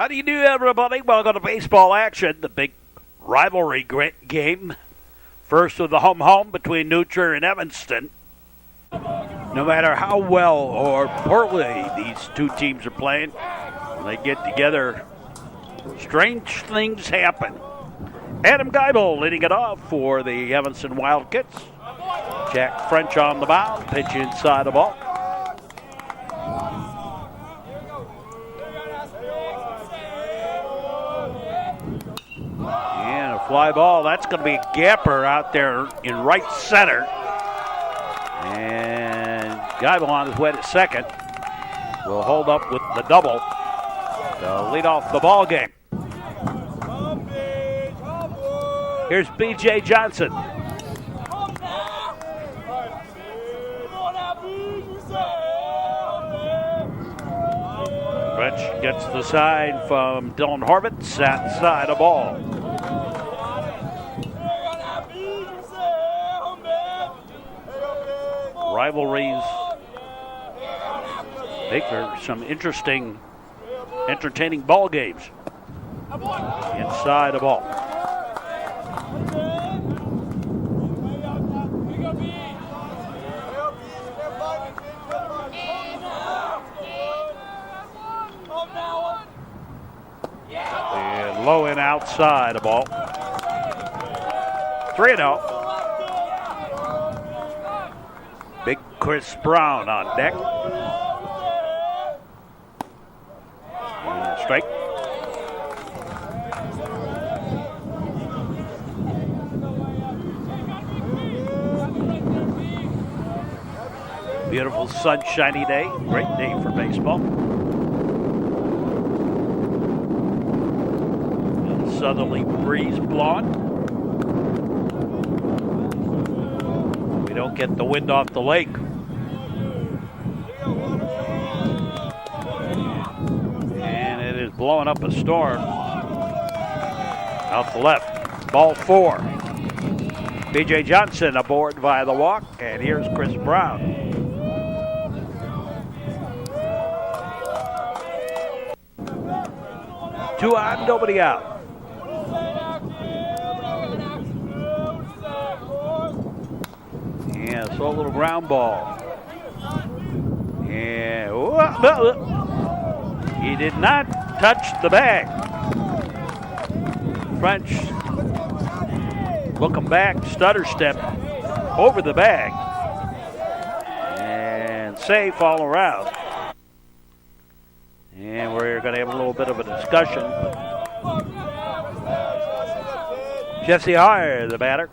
How do you do, everybody? Welcome to baseball action, the big rivalry game. First of the home between New Trier and Evanston. No matter how well or poorly these two teams are playing, when they get together, strange things happen. Adam Geibel leading it off for the Evanston Wildkits. Jack French on the mound, pitch inside the ball. And a fly ball. That's going to be a gapper out there in right center. And Geibel on his way to second will hold up with the double to lead off the ball game. Here's B.J. Johnson. French gets the side from Dylan Horvitz outside a ball. Rivalries make for some interesting, entertaining ball games. Inside the ball. And low and outside the ball. 3-0. Big Chris Brown on deck. And strike. Beautiful sunshiny day. Great day for baseball. A southerly breeze blowing. We don't get the wind off the lake. And it is blowing up a storm. Out the left. Ball 4. B.J. Johnson aboard via the walk. And here's Chris Brown. Two on, nobody out. Yeah, so a little ground ball. And he did not touch the bag. French looking back, stutter step over the bag. And safe all around. And we're going to have a little bit of a discussion. Jesse Hire, the batter.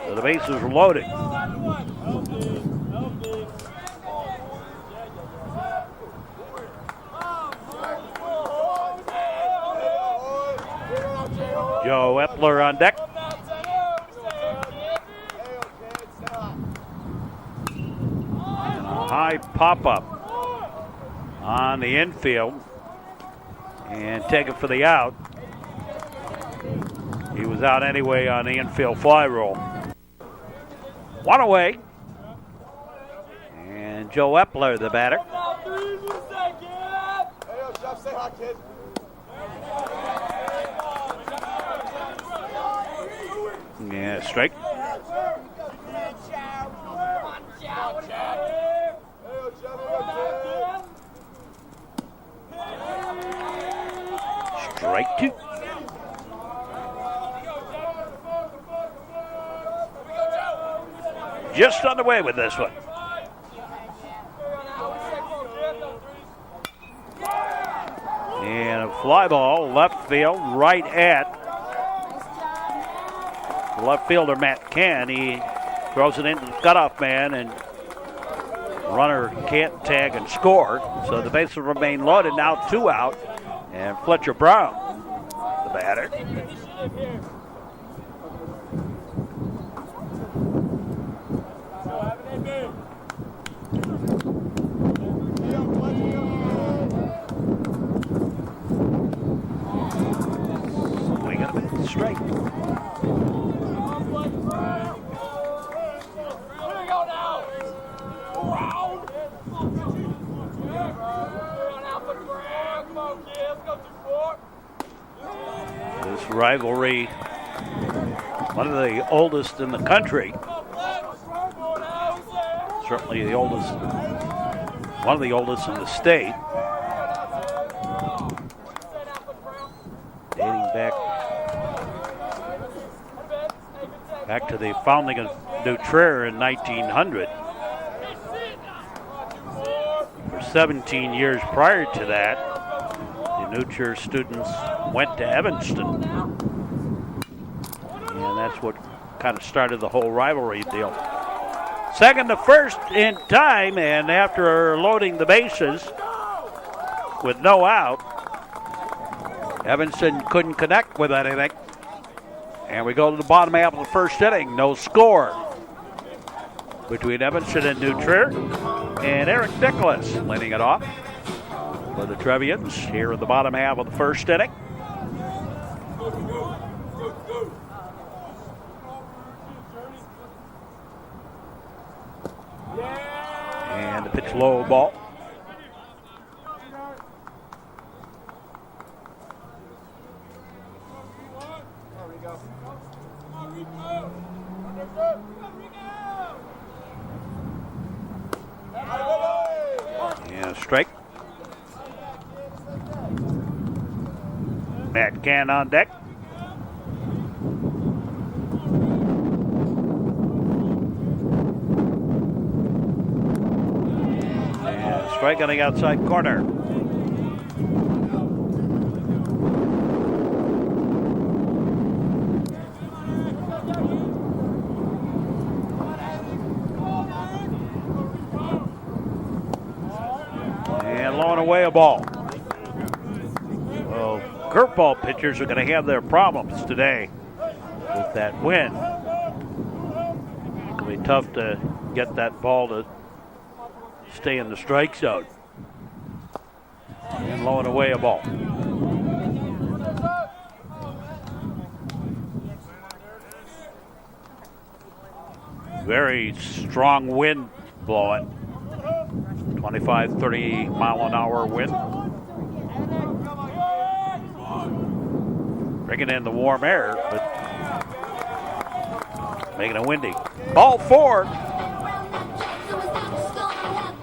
So the bases are loaded. Joe Epler on deck. And a high pop-up on the infield and take it for the out. He was out anyway on the infield fly roll. One away. And Joe Epler, the batter. Yeah, strike. Strike 2. Just underway with this one. And a fly ball, left field, right at left fielder Matt Can. He throws it into the cutoff man, and runner can't tag and score. So the bases remain loaded. Now 2 out, and Fletcher Brown, the batter. Swing and a miss, strike. This rivalry, one of the oldest in the country. Certainly the oldest, one of the oldest in the state. Dating back to the founding of New Trier in 1900. For 17 years prior to that, the New Trier students went to Evanston. And that's what kind of started the whole rivalry deal. Second to first in time, and after loading the bases with no out, Evanston couldn't connect with anything. And we go to the bottom half of the first inning. No score between Evanston and New Trier. And Eric Nicholas leading it off for the Trevians here in the bottom half of the first inning. And the pitch low ball. And strike. Matt Can on deck. And strike on the outside corner. Away a ball. Well, curveball pitchers are going to have their problems today with that wind. It'll be tough to get that ball to stay in the strike zone. And low and away a ball. Very strong wind blowing. 25, 30 mile an hour wind. Bringing in the warm air, but making it windy. Ball four.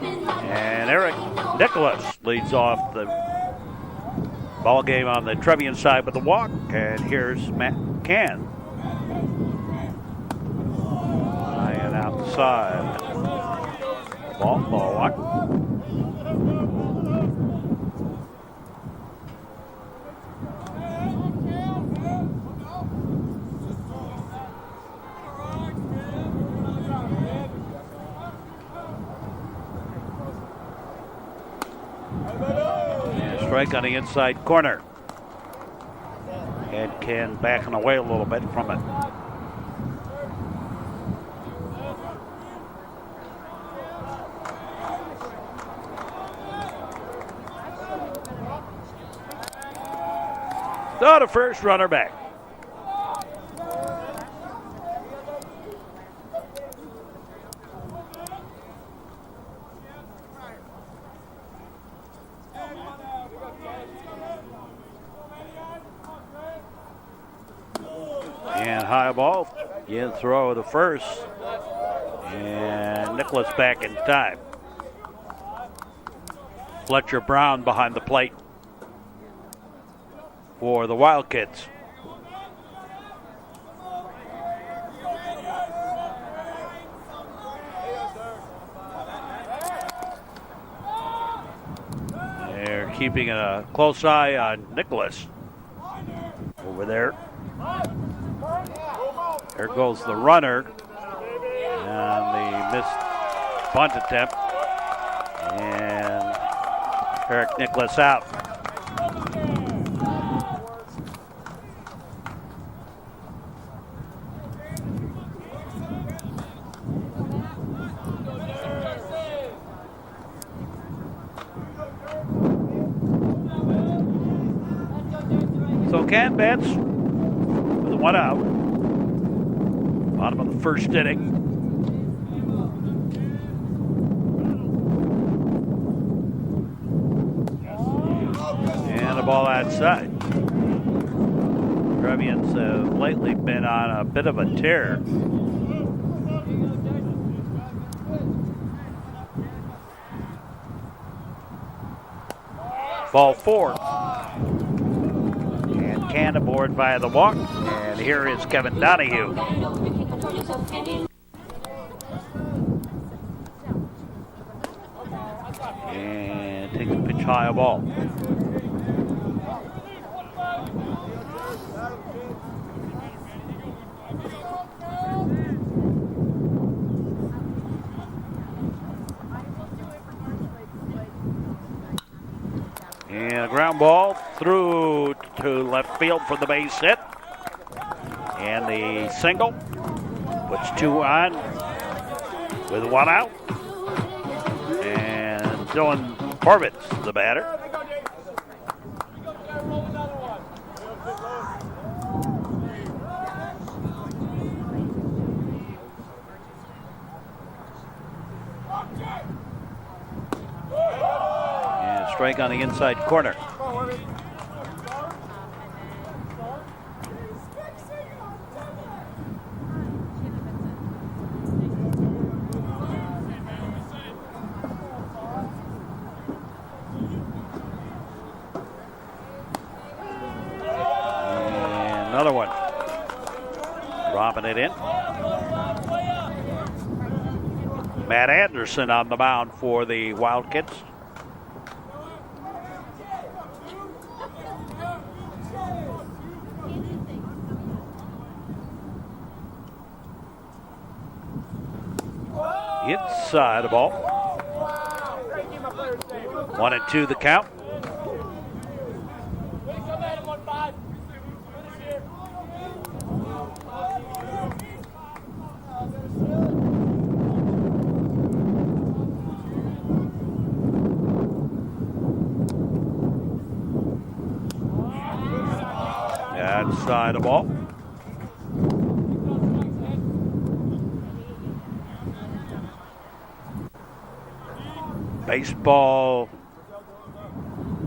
And Eric Nicholas leads off the ball game on the Trevian side with the walk. And here's Matt Can. Lying outside. Ball walk. And strike on the inside corner. And Can backing away a little bit from it. So the first runner back. And high ball. In throw to first. And Nicholas back in time. Fletcher Brown behind the plate for the Wildkits. They're keeping a close eye on Nicholas over there. There goes the runner and the missed bunt attempt. And Eric Nicholas out. So Can bats with one out. Bottom of the first inning. And a ball outside. Trevians have lately been on a bit of a tear. Ball 4. And Can aboard via the walk. And here is Kevin Donahue. And takes a pitch high a ball. And a ground ball through to left field for the base hit. And the single puts 2 on with 1 out. And Dylan Horvitz, the batter. Strike on the inside corner. And another one. Dropping it in. Matt Anderson on the mound for the Wildkits. Inside the ball. 1-2 the count. Outside the ball. Baseball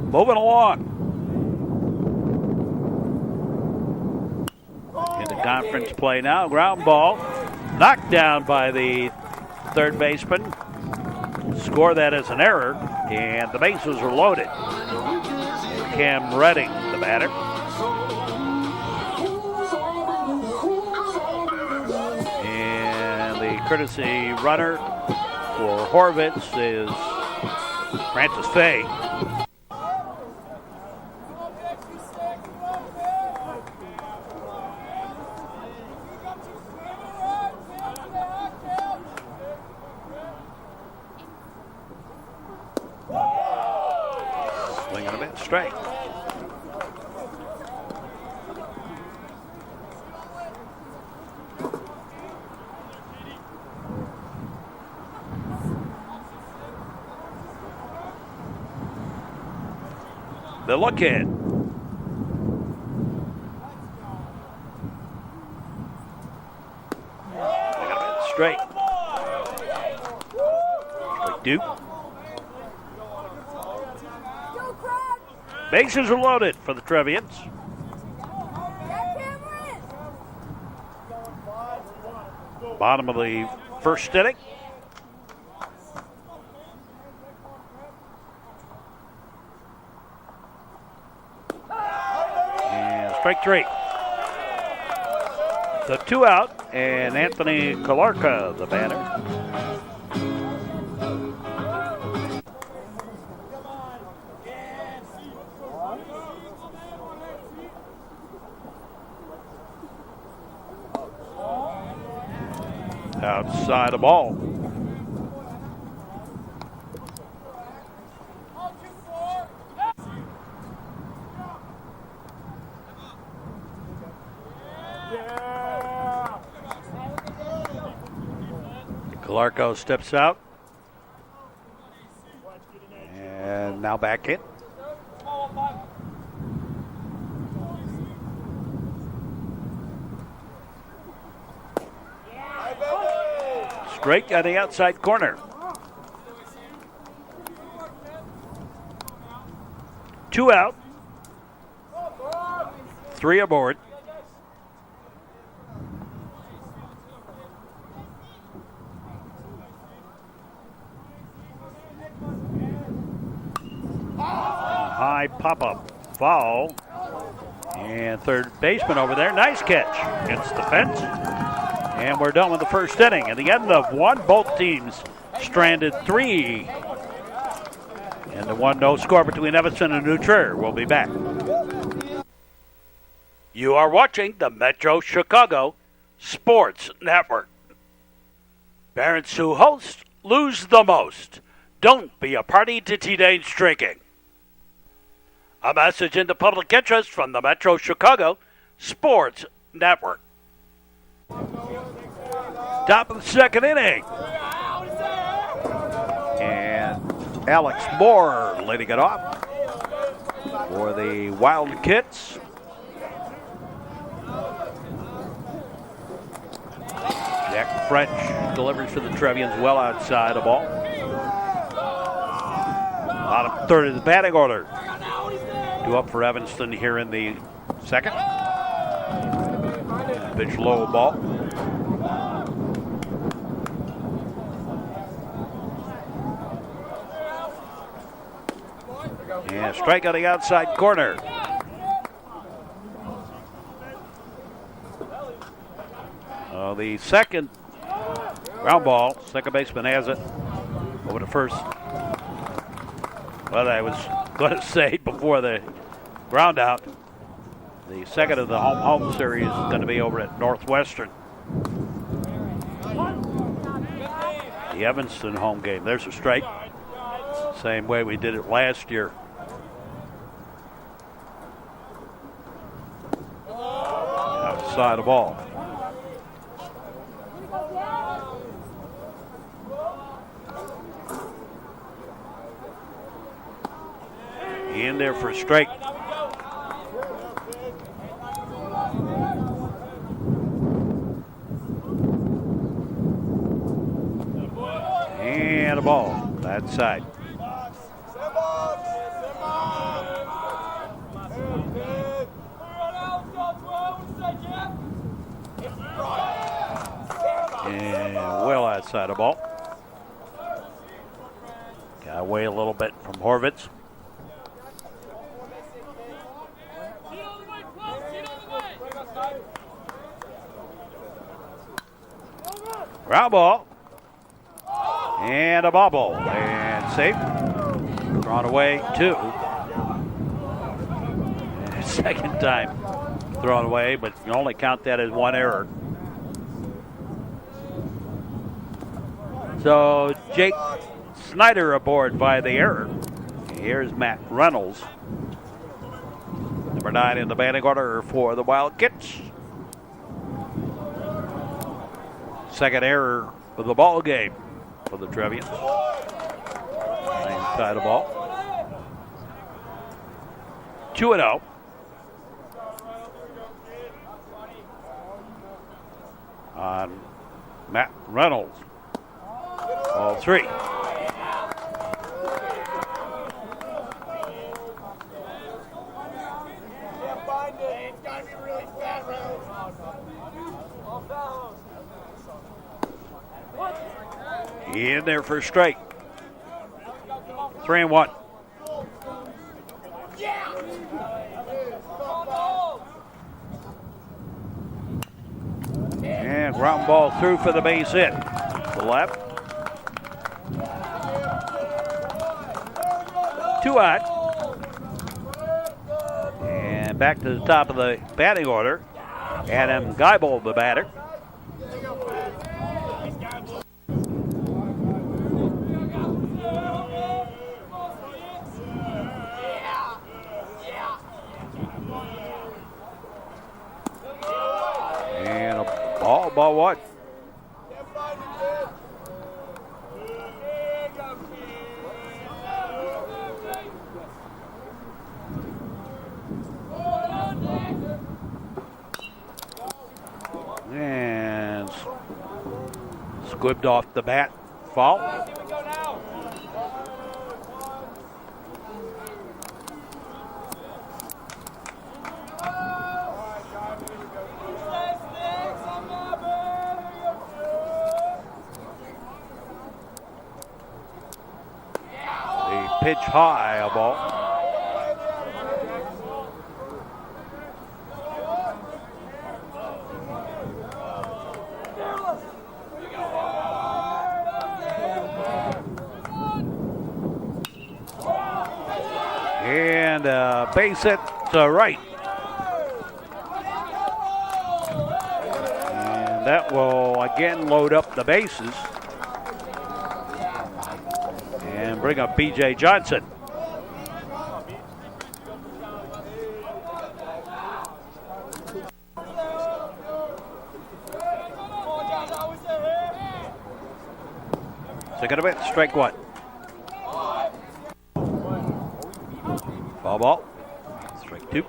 moving along. Into conference play now. Ground ball knocked down by the third baseman. Score that as an error, and the bases are loaded. Cam Redding, the batter. And the courtesy runner for Horvitz is Francis Fay. Swinging a bit straight. The look in. Straight. Straight 2. Bases are loaded for the Trevians. Bottom of the first inning. Strike 3. So 2 out, and Anthony Kalarka, the batter. Outside the ball. Larko steps out. And now back in. Straight on the outside corner. 2 out. 3 aboard. high pop-up foul. And third baseman over there, nice catch against the fence. And we're done with the first inning. At the end of one, both teams stranded 3. And the 1-0 score between Evanston and New Trier. We'll be back. You are watching the Metro Chicago Sports Network. Parents who host lose the most. Don't be a party to teenage drinking. A message in the public interest from the Metro Chicago Sports Network. Top of the second inning. And Alex Moore leading it off for the Wildkits. Jack French delivers for the Trevians well outside the ball. Bottom third of the batting order. 2 up for Evanston here in the second. Pitch low ball. And strike on the outside corner. The second ground ball. Second baseman has it. Over to first. Well, I was going to say before the ground out, the second of the home series is going to be over at Northwestern. The Evanston home game. There's a strike. Same way we did it last year. Outside the ball. In there for a strike. And a ball that side. And well outside the ball. Got away a little bit from Horvitz. Ground ball. And a bobble. And safe. Drawn away 2. Second time thrown away, but you only count that as one error. So Jake Snyder aboard by the error. Here's Matt Reynolds. Number 9 in the batting order for the Wildkits. Second error of the ball game for the Trevians. Inside the ball. 2-0. On Matt Reynolds. All 3. In there for a strike. 3-1. And ground ball through for the base hit. To left. 2 out. And back to the top of the batting order. Adam Geibel, the batter. And a ball what? And squibbed off the bat. Foul. The pitch high, a ball. And base hit to right. And that will again load up the bases and bring up B.J. Johnson. Second of it, strike one. Foul ball. Strike two.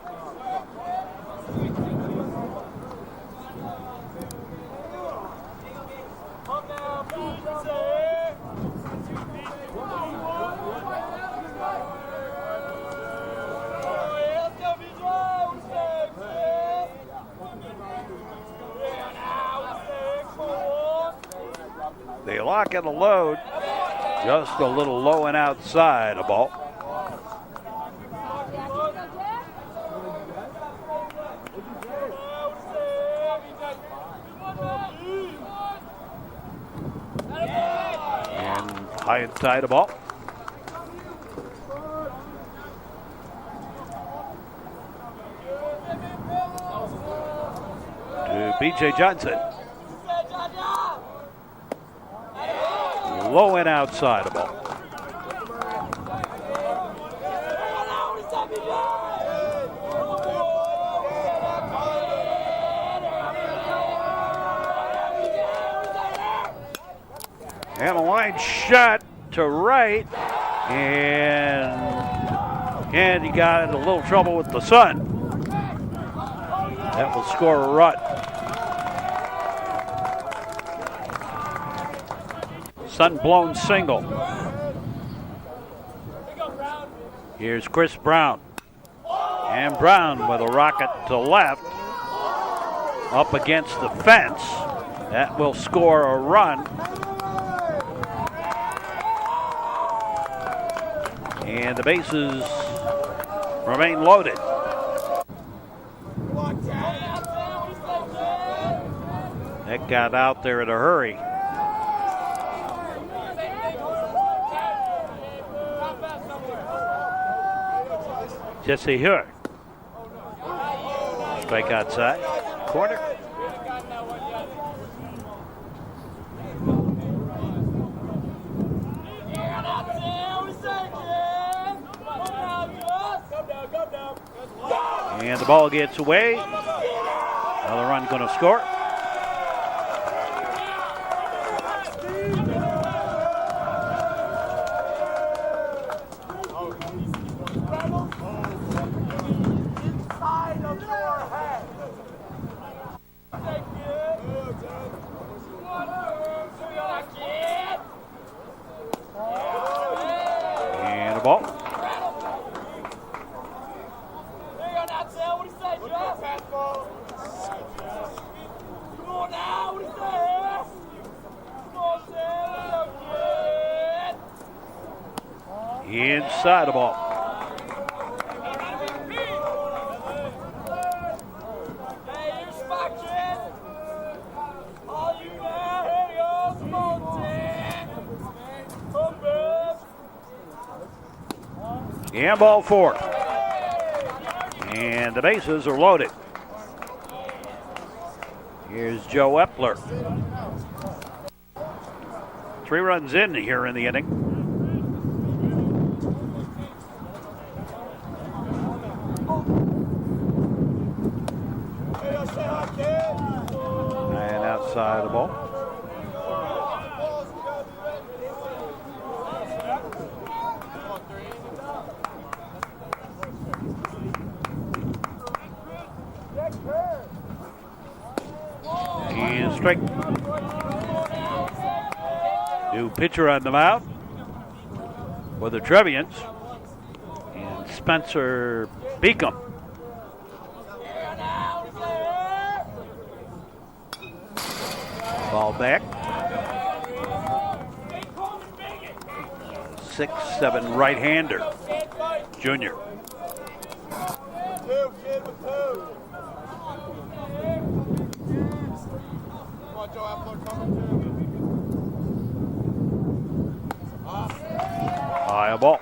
They lock in the load. Just a little low and outside a ball. And high and tight a ball. To B.J. Johnson. Low and outside a ball. And a line shot to right, and he got in a little trouble with the sun. That will score a run. Sun-blown single. Here's Chris Brown. And Brown with a rocket to left. Up against the fence. That will score a run. And the bases remain loaded. That got out there in a hurry. Jesse Hur. Strike outside. Corner. And the ball gets away. Another run going to score. And a ball. Inside the ball. And ball four. And the bases are loaded. Here's Joe Epler. 3 runs in here in the inning. And outside the ball. And strike. New pitcher on the mound for the Trevians. And Spencer Beacom. Ball back. 6'7" right-hander. Junior. High ball.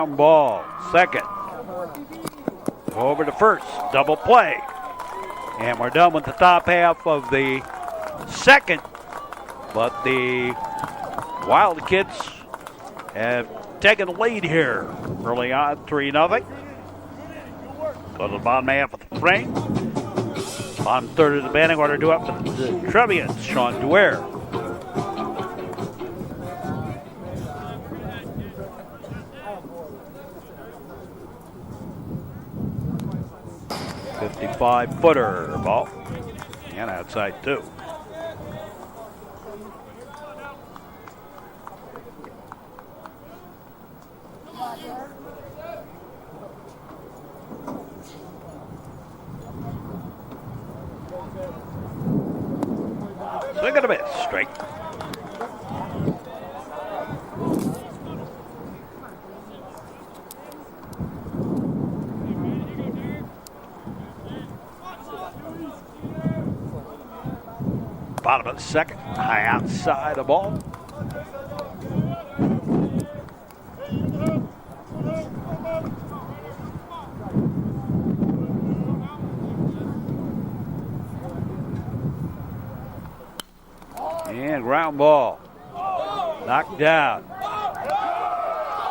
ground ball. Second. Over to first. Double play. And we're done with the top half of the second. But the Wildkits have taken the lead here early on, 3-0. Go to the bottom half of the frame. Bottom third of the batting order due up to the Trevians, Sean Dwyer. .55-footer ball. And outside too. Swing and a miss, straight. Bottom of the second, high outside the ball. And ground ball. Knocked down.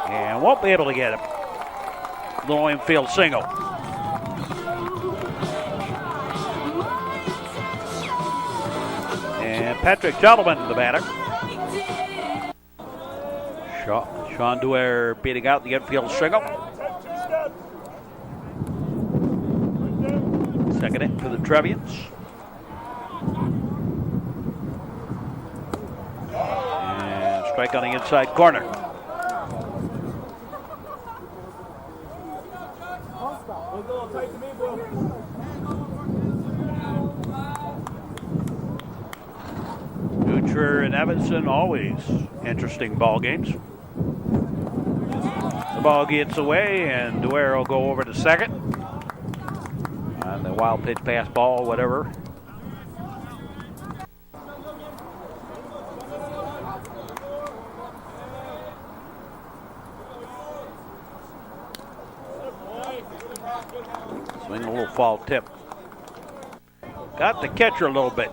And won't be able to get him. Low infield single. And Patrick Gentleman, the batter. Sean Dwyer beating out the infield single. Second hit for the Trevians. And strike on the inside corner. Trier and Evanston, always interesting ball games. The ball gets away, and Dwyer will go over to second. On the wild pitch, pass ball, whatever. Swing a little foul tip. Got the catcher a little bit.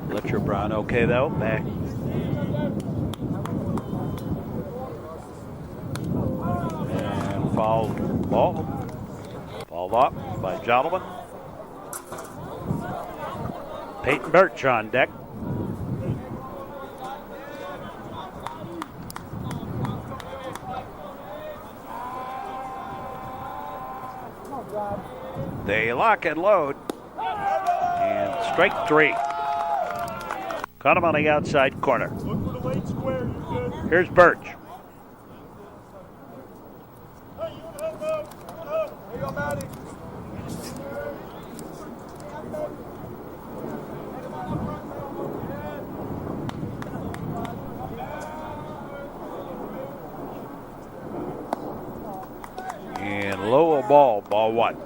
Fletcher Brown okay though, back. And foul ball. Fouled off by Jollivan. Peyton Birch on deck. They lock and load. And strike three. Caught him on the outside corner. Look for the late square. You're good. Here's Birch. Hey, you want to help out? There you go, Matty. And low ball, ball one.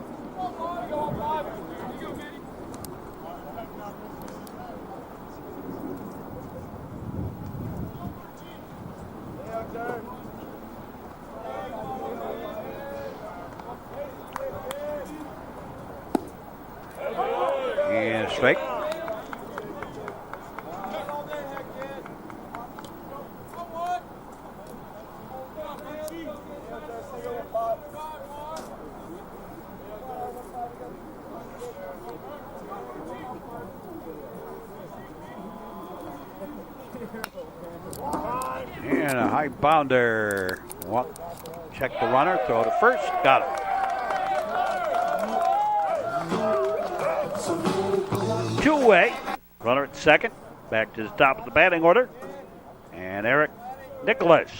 And strike. And a high bounder. Check the runner, throw to first, got it. 2-away. Runner at second. Back to the top of the batting order. And Eric Nicholas.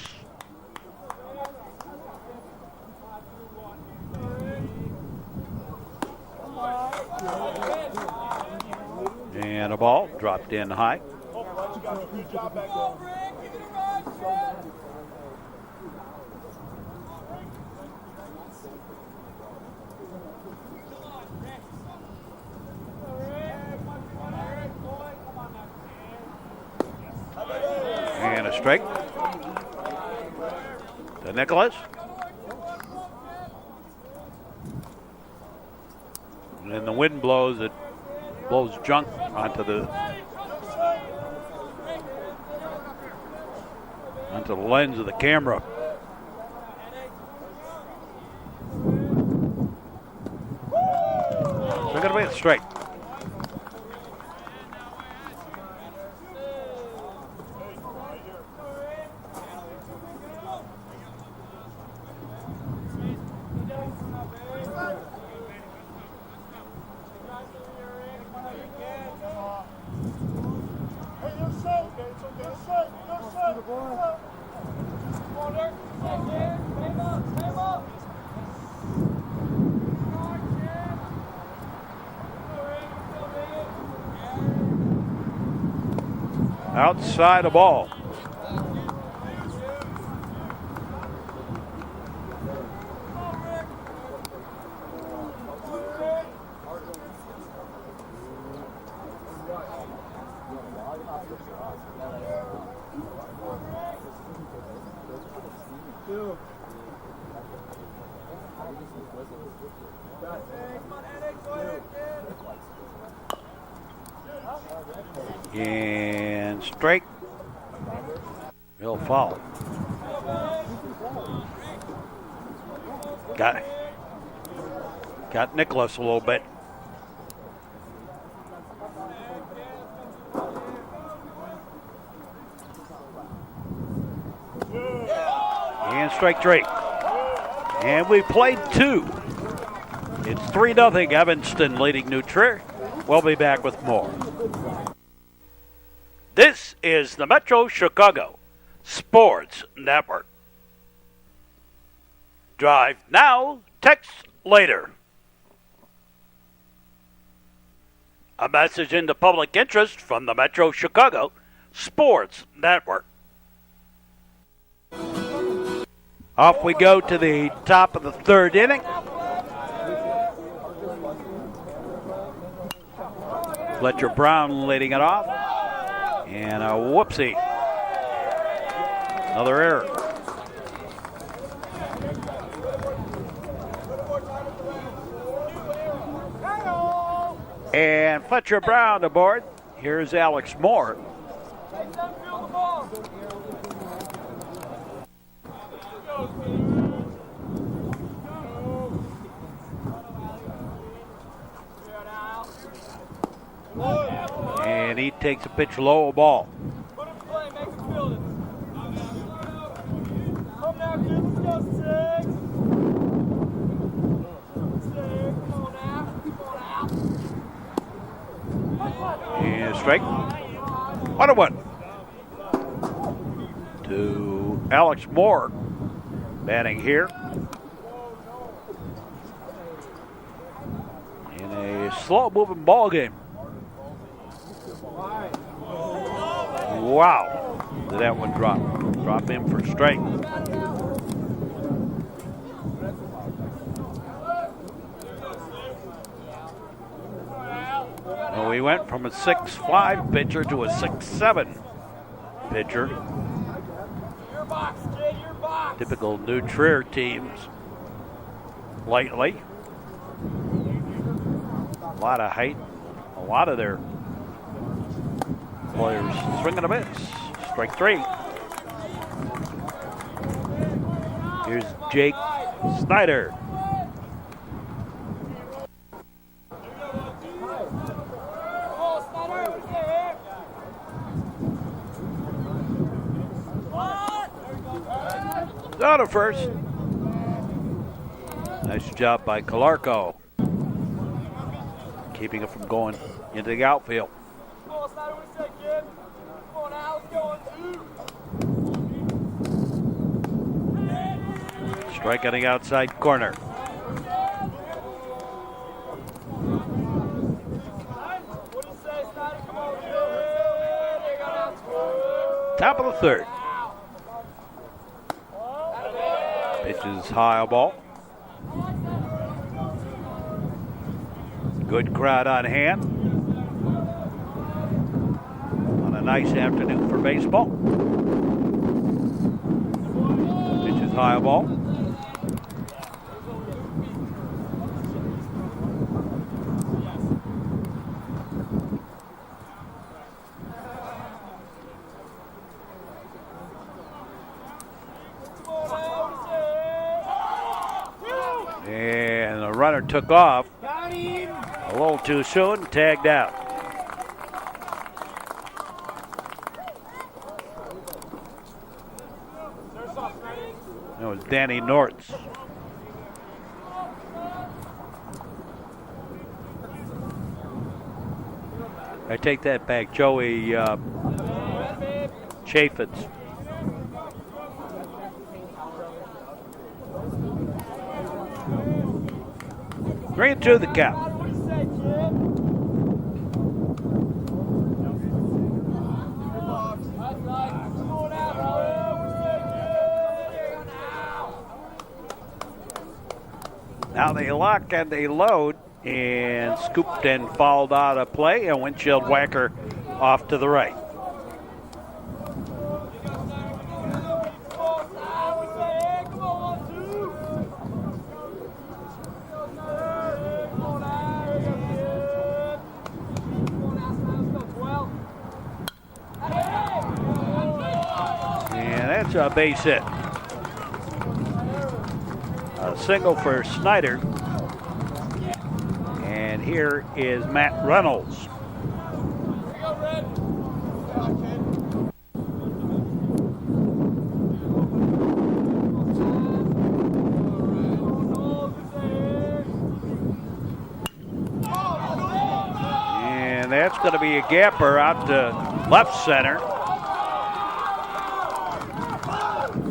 And a ball dropped in high. And a strike. To Nicholas. And then the wind blows, it blows junk onto the lens of the camera. They're going to be a strike. Outside the ball. And strike. Real foul. Got Nicholas a little bit. And strike three. And we played two. It's 3-0 Evanston leading New Trier. We'll be back with more. This is the Metro Chicago Sports Network. Drive now, text later. A message into public interest from the Metro Chicago Sports Network. Off we go to the top of the third inning. Fletcher Brown leading it off. And a whoopsie. Another error. And Fletcher Brown aboard. Here's Alex Moore. And he takes a pitch low ball. Put it in play, make it field it. Come now, kid, let's go, six. Six, come on now. And strike. 1-1. To Alex Moore. Batting here. In a slow-moving ball game. Wow. Did that one drop? Drop in for strike. Well, we went from a 6'5" pitcher to a 6'7" pitcher. Your box, kid, your box. Typical New Trier teams lately. A lot of height. A lot of their players swinging a miss. Strike three. Here's Jake Snyder. Down to first. Nice job by Calarco. Keeping it from going into the outfield. Strike on the outside corner. Top of the third. Pitches high ball. Good crowd on hand. On a nice afternoon for baseball. Pitches High ball. And the runner took off a little too soon, tagged out. That was Danny Nortz. I take that back, Joey Chaffetz. Bring it to the count. Now they lock and they load, and scooped and fouled out of play, and windshield whacker off to the right. And that's a base hit. A single for Snyder. And here is Matt Reynolds. And that's going to be a gapper out to left center.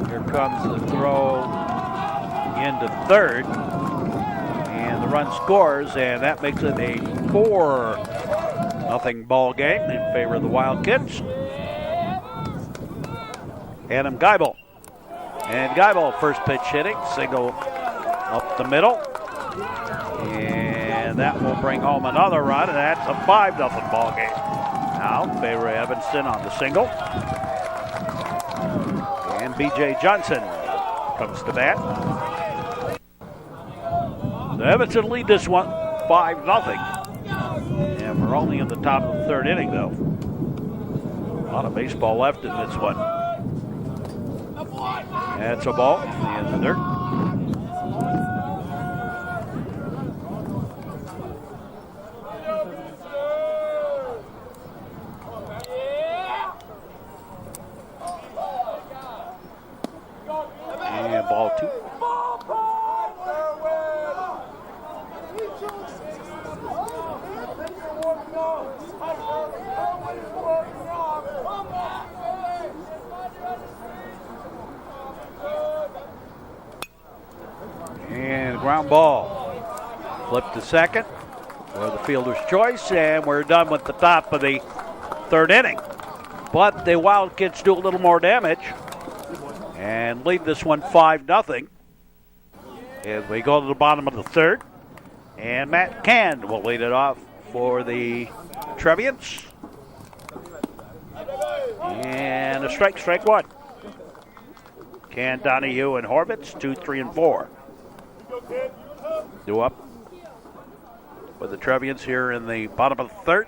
Here comes the throw into third, and the run scores, and that makes it a 4-0 ball game in favor of the Wildkits. Adam Geibel, and Geibel first pitch hitting, single up the middle, and that will bring home another run, and that's a 5-0 ball game. Now in favor of Evanston on the single, and B.J. Johnson comes to bat. So Evanston lead this one 5-0. And we're only in the top of the third inning, though. A lot of baseball left in this one. That's a ball in the dirt. And ball two. And ground ball. Flip to second for the fielder's choice, and we're done with the top of the third inning. But the Wildkits do a little more damage and lead this one 5-0. As we go to the bottom of the third, and Matt Cand will lead it off for the Trevians. And a strike one. Can, Donahue, and Horvitz, 2, 3, and 4. Due up with the Trevians here in the bottom of the third.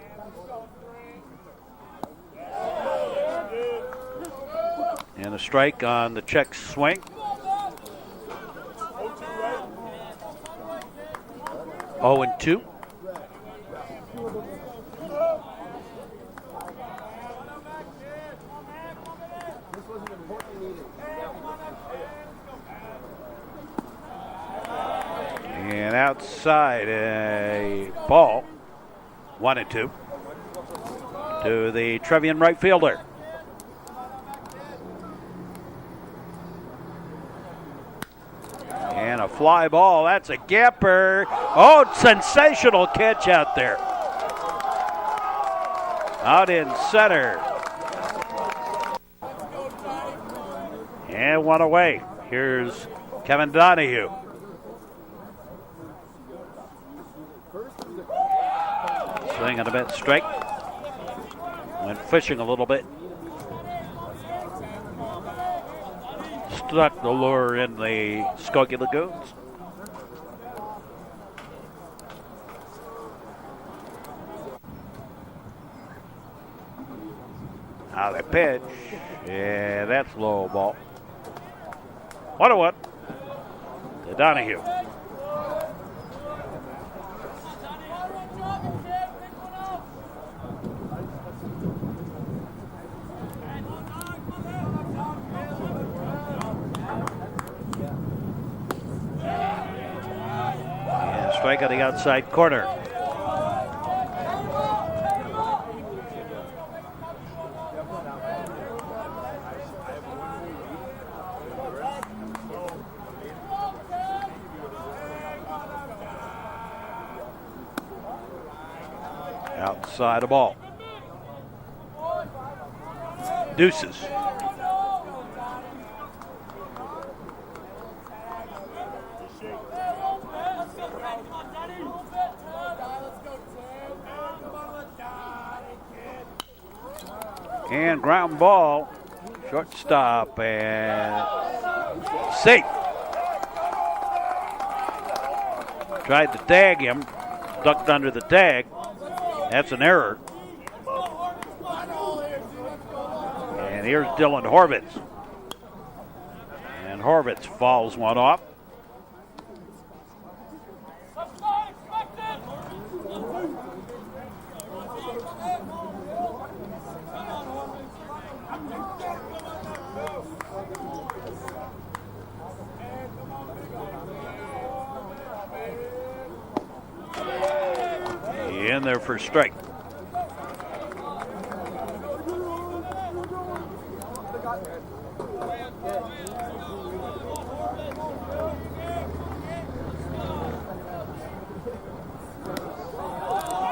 And a strike on the check swing. 0-2. And outside a ball, 1-2 to the Trevian right fielder. And a fly ball, that's a gapper. Oh, sensational catch out there. Out in center. And one away. Here's Kevin Donahue. Swing and a bit strike. Went fishing a little bit. stuck the lure in the Skokie Lagoons. Now the pitch. Yeah, that's low ball. 1-1 to Donahue. Yeah, strike on the outside corner. Outside the ball. Deuces. And ground ball. Shortstop and safe. Tried to tag him. Ducked under the tag. That's an error. And here's Dylan Horvitz. And Horvitz fouls one off. In there for strike.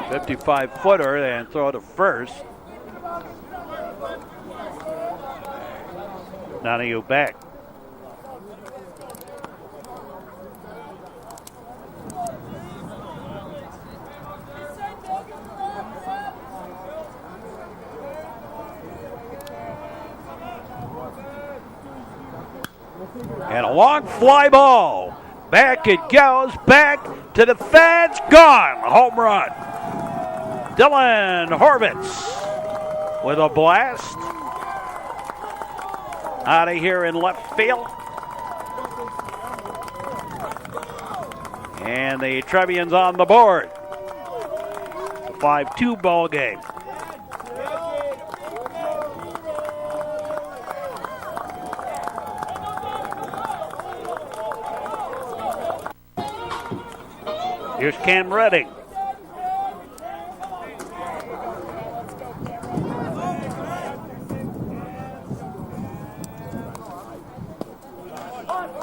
.55-footer and throw to first. Donahue back. And a long fly ball. Back it goes. Back to the fence. Gone. Home run. Dylan Horvitz with a blast. Out of here in left field. And the Trevians on the board. It's a 5-2 ball game. Here's Cam Redding.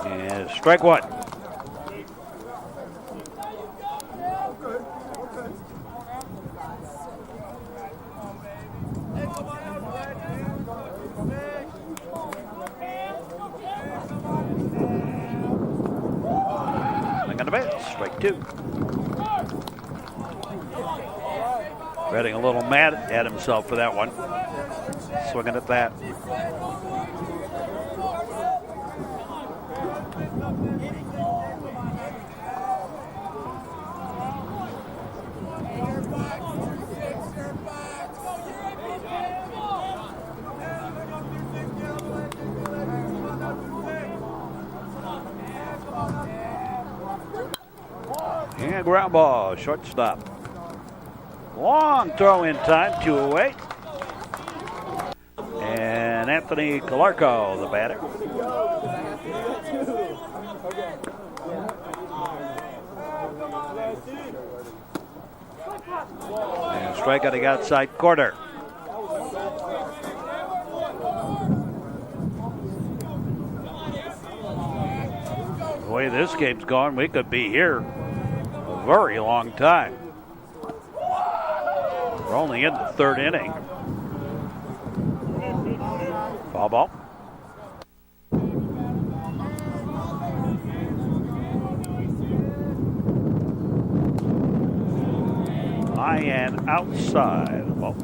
And strike one. Swing on the bat, strike two. Redding a little mad at himself for that one. Swinging at that. And ground ball, shortstop. Long throw in time, 2 away. And Anthony Calarco, the batter. And strike on the outside corner. The way this game's going, we could be here a very long time. We're only in the third inning. Foul ball. High and outside. Ball.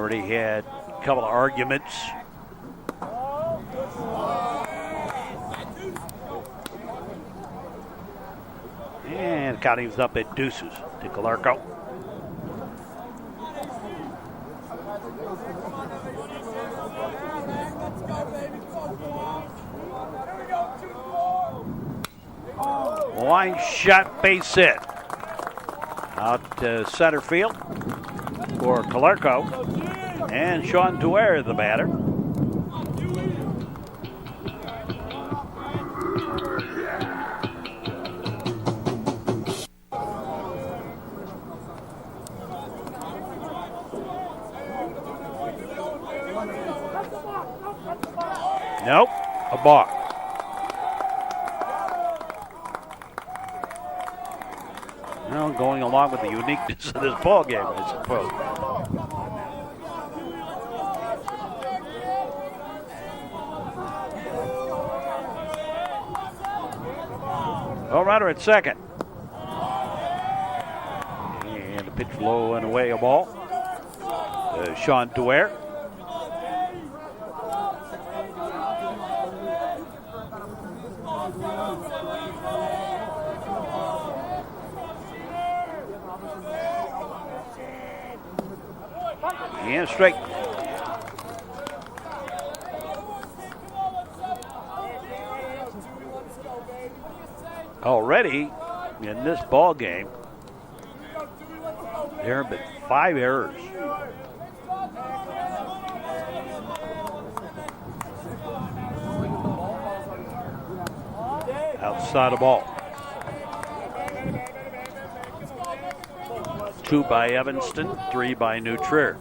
Already had a couple of arguments. And counting's up at deuces to Calarco. Line shot, base hit. Out to center field for Calarco. And Sean Dwyer, the batter. Nope, a balk. Well, going along with the uniqueness of this ball game, I suppose. All runner at second. And the pitch low and away, a ball. Sean Dwyer. And straight. Already in this ball game, there have been 5 errors. Outside the ball. 2 by Evanston, 3 by New Trier.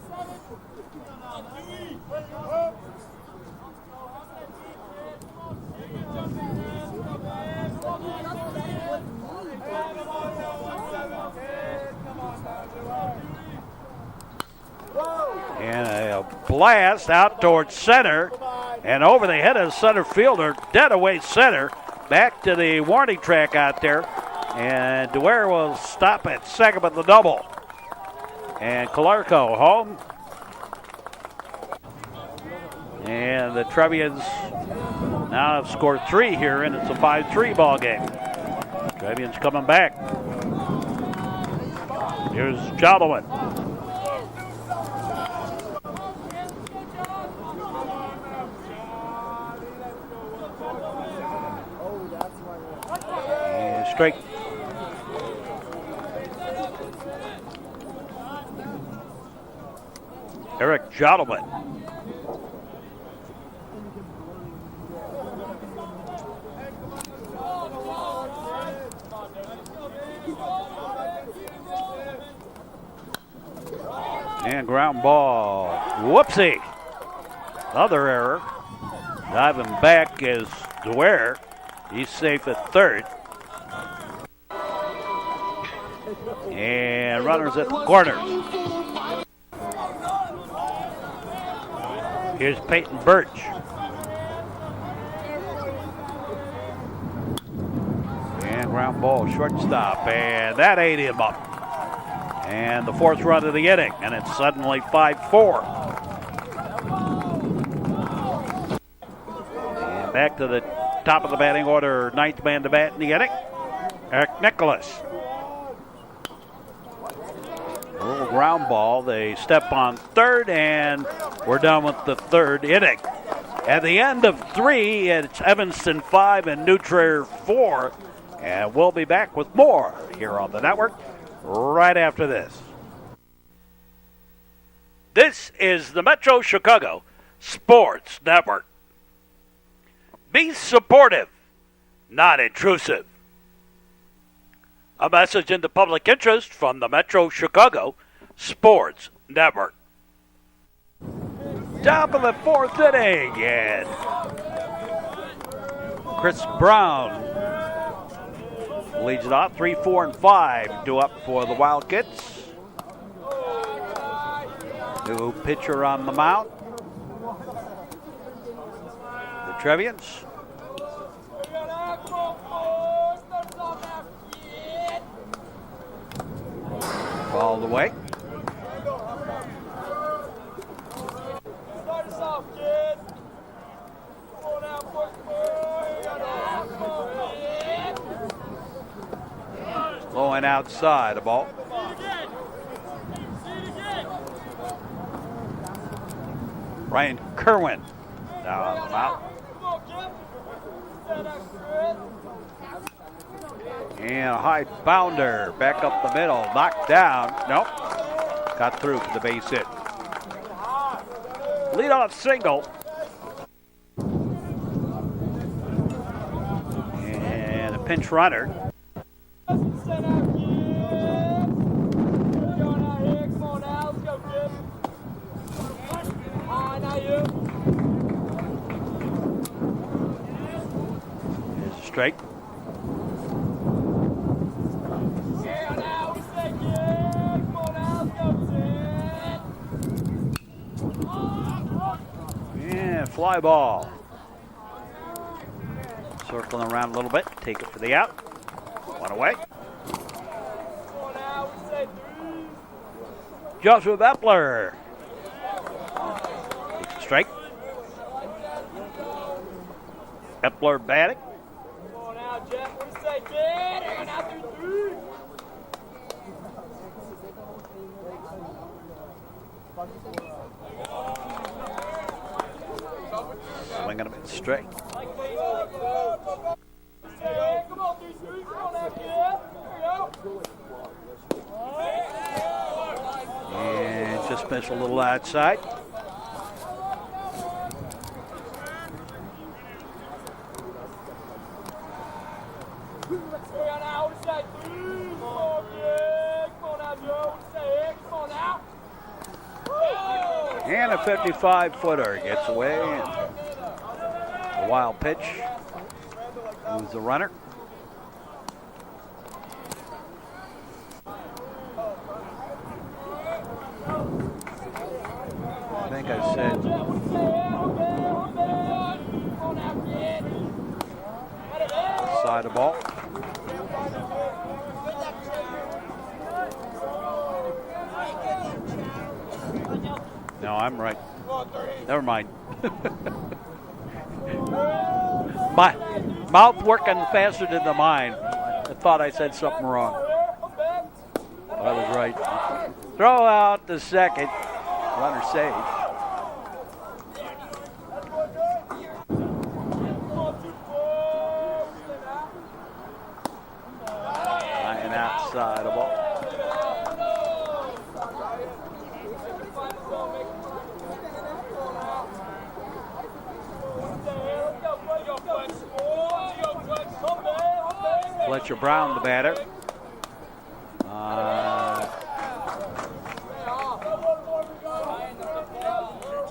And a blast out towards center and over the head of the center fielder, dead away center, back to the warning track out there. And Dwyer will stop at second with the double. And Calarco home. And the Trevians now have scored 3 here, and it's a 5-3 ball game. Trevians coming back. Here's Jolowin. And straight. Eric Jolowin. And ground ball. Whoopsie. Another error. Diving back is Dwyer. He's safe at third. And runners at the corners. Here's Peyton Birch. And ground ball, shortstop. And that ate him up. And the 4th run of the inning. And it's suddenly 5-4. And back to the top of the batting order, 9th man to bat in the inning, Eric Nicholas. A little ground ball. They step on third, and we're done with the 3rd inning. At the end of 3, it's Evanston 5 and New Trier 4. And we'll be back with more here on the network right after this. This is the Metro Chicago Sports Network. Be supportive, not intrusive. A message in the public interest from the Metro Chicago Sports Network. Top of the 4th inning, and Chris Brown leads it off. 3, 4, and 5 due up for the Wildkits. New pitcher on the mound. The Trevians. All the way. Low and outside the ball. Ryan Kerwin down the mouth. And a high bounder back up the middle. Knocked down. Nope. Got through for the base hit. Leadoff single. And a pinch runner. Here's a strike. And fly ball. Circling around a little bit. Take it for the out. One away. Joshua Epler. Takes a strike. Epler batting. Come on out, Jeff. What do you say, kid? And out through three. Swinging a bit straight. Come on, 3-3. Come on out, kid. There we go. And just missed a little outside. And a 55-footer gets away. And a wild pitch. Moves the runner. I think I said side of ball. No, I'm right. Never mind. My mouth working faster than the mind. I thought I said something wrong. I was right. Throw out the second. Runner saved. Lying outside the ball. Fletcher Brown, the batter.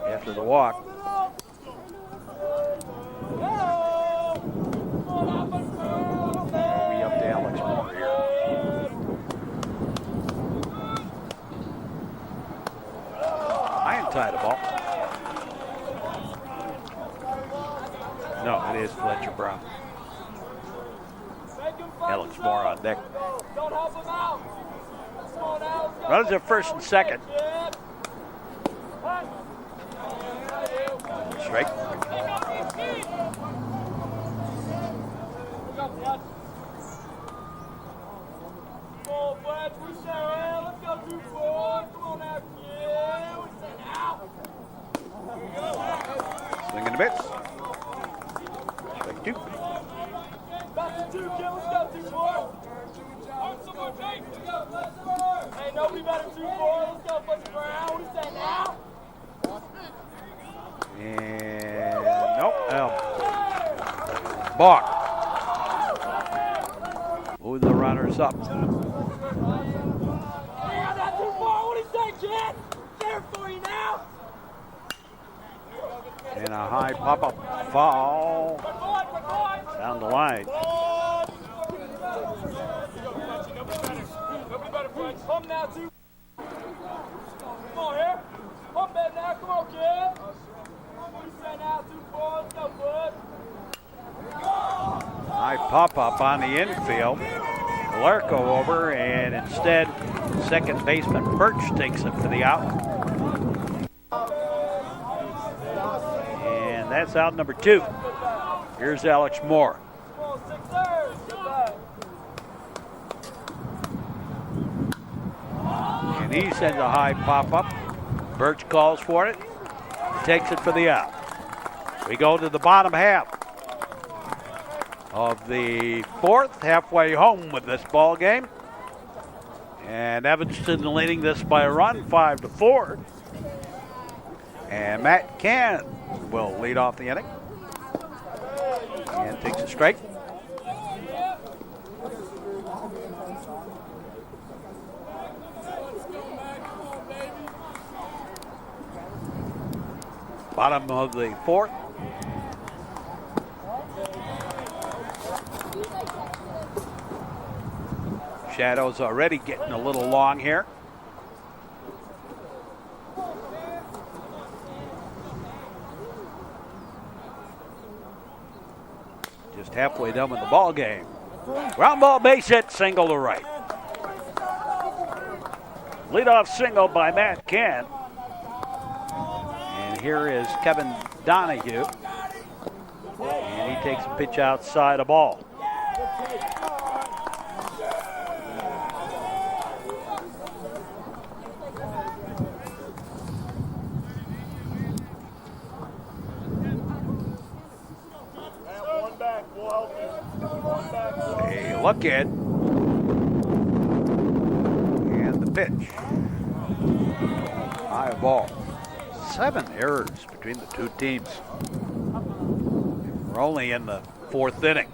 After the walk. We up to Alex Moore here. Iron tie the ball. No, it is Fletcher Brown. Alex Moore on deck. Runners at first and second. Strike. Swinging a bit. Strike two. Hey, nobody better 2-4. Let's go, Fletcher Brown. What do you say now? And nope. Balk. Move the runners up. Hey, I'm not too far. What do you say, kid? There for you now. And a high pop-up foul down the line. Come now, two. Come on here. Come back now. Come on, kid. What do you say now, 2-4? Let's go, bud. High pop-up on the infield. Larko over, and instead, second baseman Birch takes it for the out. And that's out number 2. Here's Alex Moore. And he sends a high pop-up. Birch calls for it. Takes it for the out. We go to the bottom half of the fourth, halfway home with this ball game. And Evanston leading this by a run, 5-4. And Matt Can will lead off the inning. And takes a strike. Bottom of the fourth. Shadows already getting a little long here. Just halfway done with the ball game. Ground ball, base hit, single to right. Leadoff single by Matt Can. And here is Kevin Donahue. And he takes a pitch outside a ball. A look at and the pitch. High ball. 7 errors between the two teams. We're only in the fourth inning.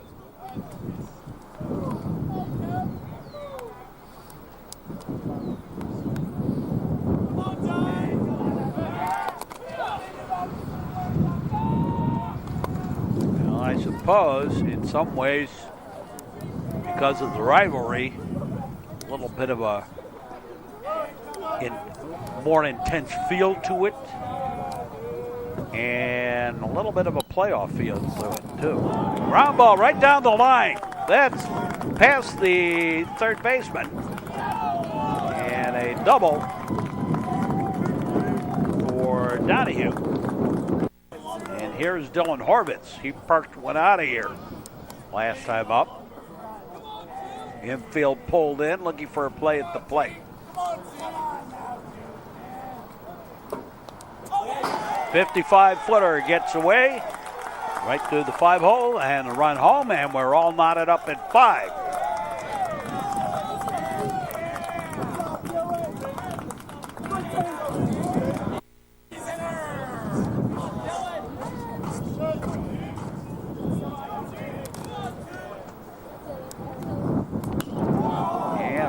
Well, I suppose in some ways, because of the rivalry, a little bit of a more intense feel to it, and a little bit of a playoff feel to it too. Ground ball right down the line. That's past the third baseman, and a double for Donahue. And here's Dylan Horvitz. He parked one out of here last time up. Infield pulled in, looking for a play at the plate. 55-footer gets away, right through the 5-hole, and a run home, and we're all knotted up at 5.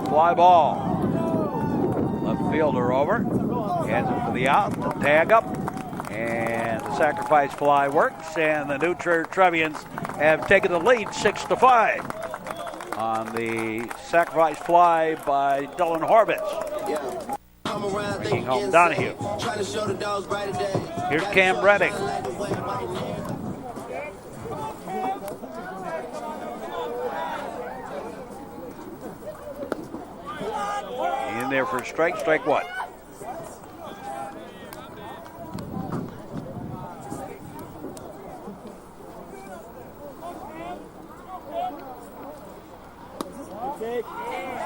Fly ball. Left fielder over. Hands it for the out. The tag up. And the sacrifice fly works. And the new Trier Trevians have taken the lead 6-5 on the sacrifice fly by Dylan Horvitz. Bringing home Donahue. Here's Cam Redding. In there for a strike, strike one.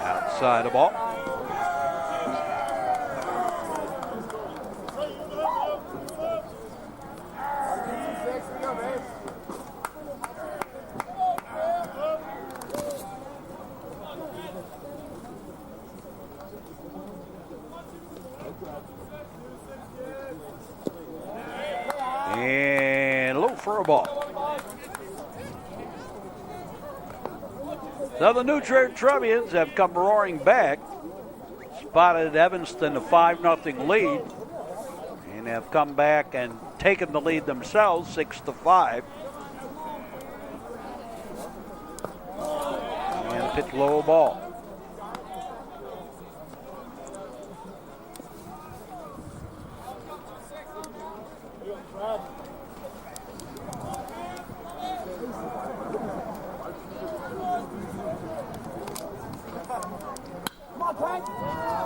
Outside the ball. And low for a ball. So the new Trier Trevians have come roaring back, spotted Evanston a 5-0 lead, and have come back and taken the lead themselves 6-5. And pitch low ball.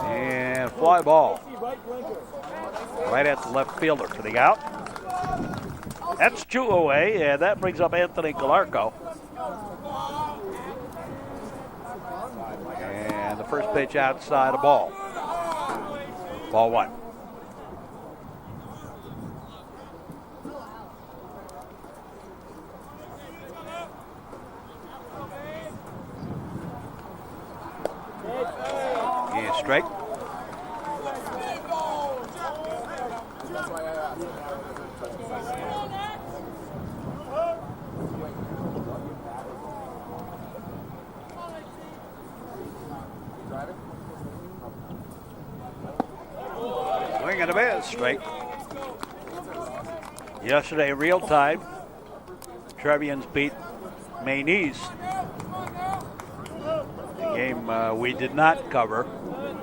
And fly ball. Right at the left fielder for the out. That's 2 away, and that brings up Anthony Galarco. And the first pitch outside a ball. Ball one. Yeah, straight. Swing and a miss, straight. Yesterday, real time, Trevians beat Maine East. The game we did not cover.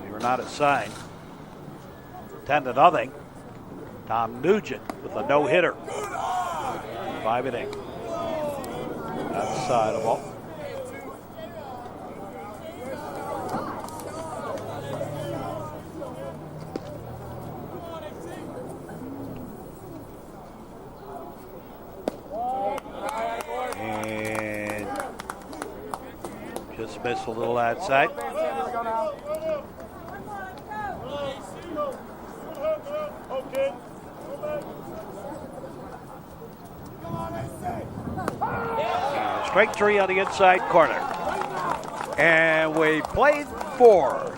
We were not assigned. 10-0. Tom Nugent with a no-hitter. 5 innings. That's side of ball. And just missed a little outside. Strike three on the inside corner. And we played 4.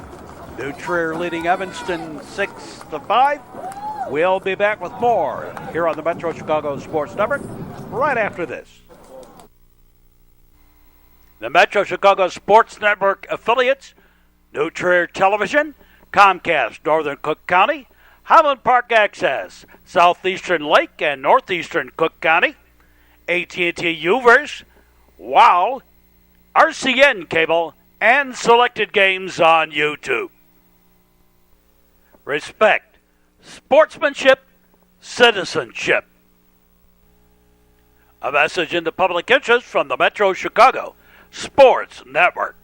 New Trier leading Evanston 6-5. We'll be back with more here on the Metro Chicago Sports Network right after this. The Metro Chicago Sports Network affiliates: New Trier Television, Comcast Northern Cook County, Highland Park Access, Southeastern Lake and Northeastern Cook County, AT&T Uverse, WOW, RCN Cable, and selected games on YouTube. Respect, sportsmanship, citizenship. A message in the public interest from the Metro Chicago Sports Network.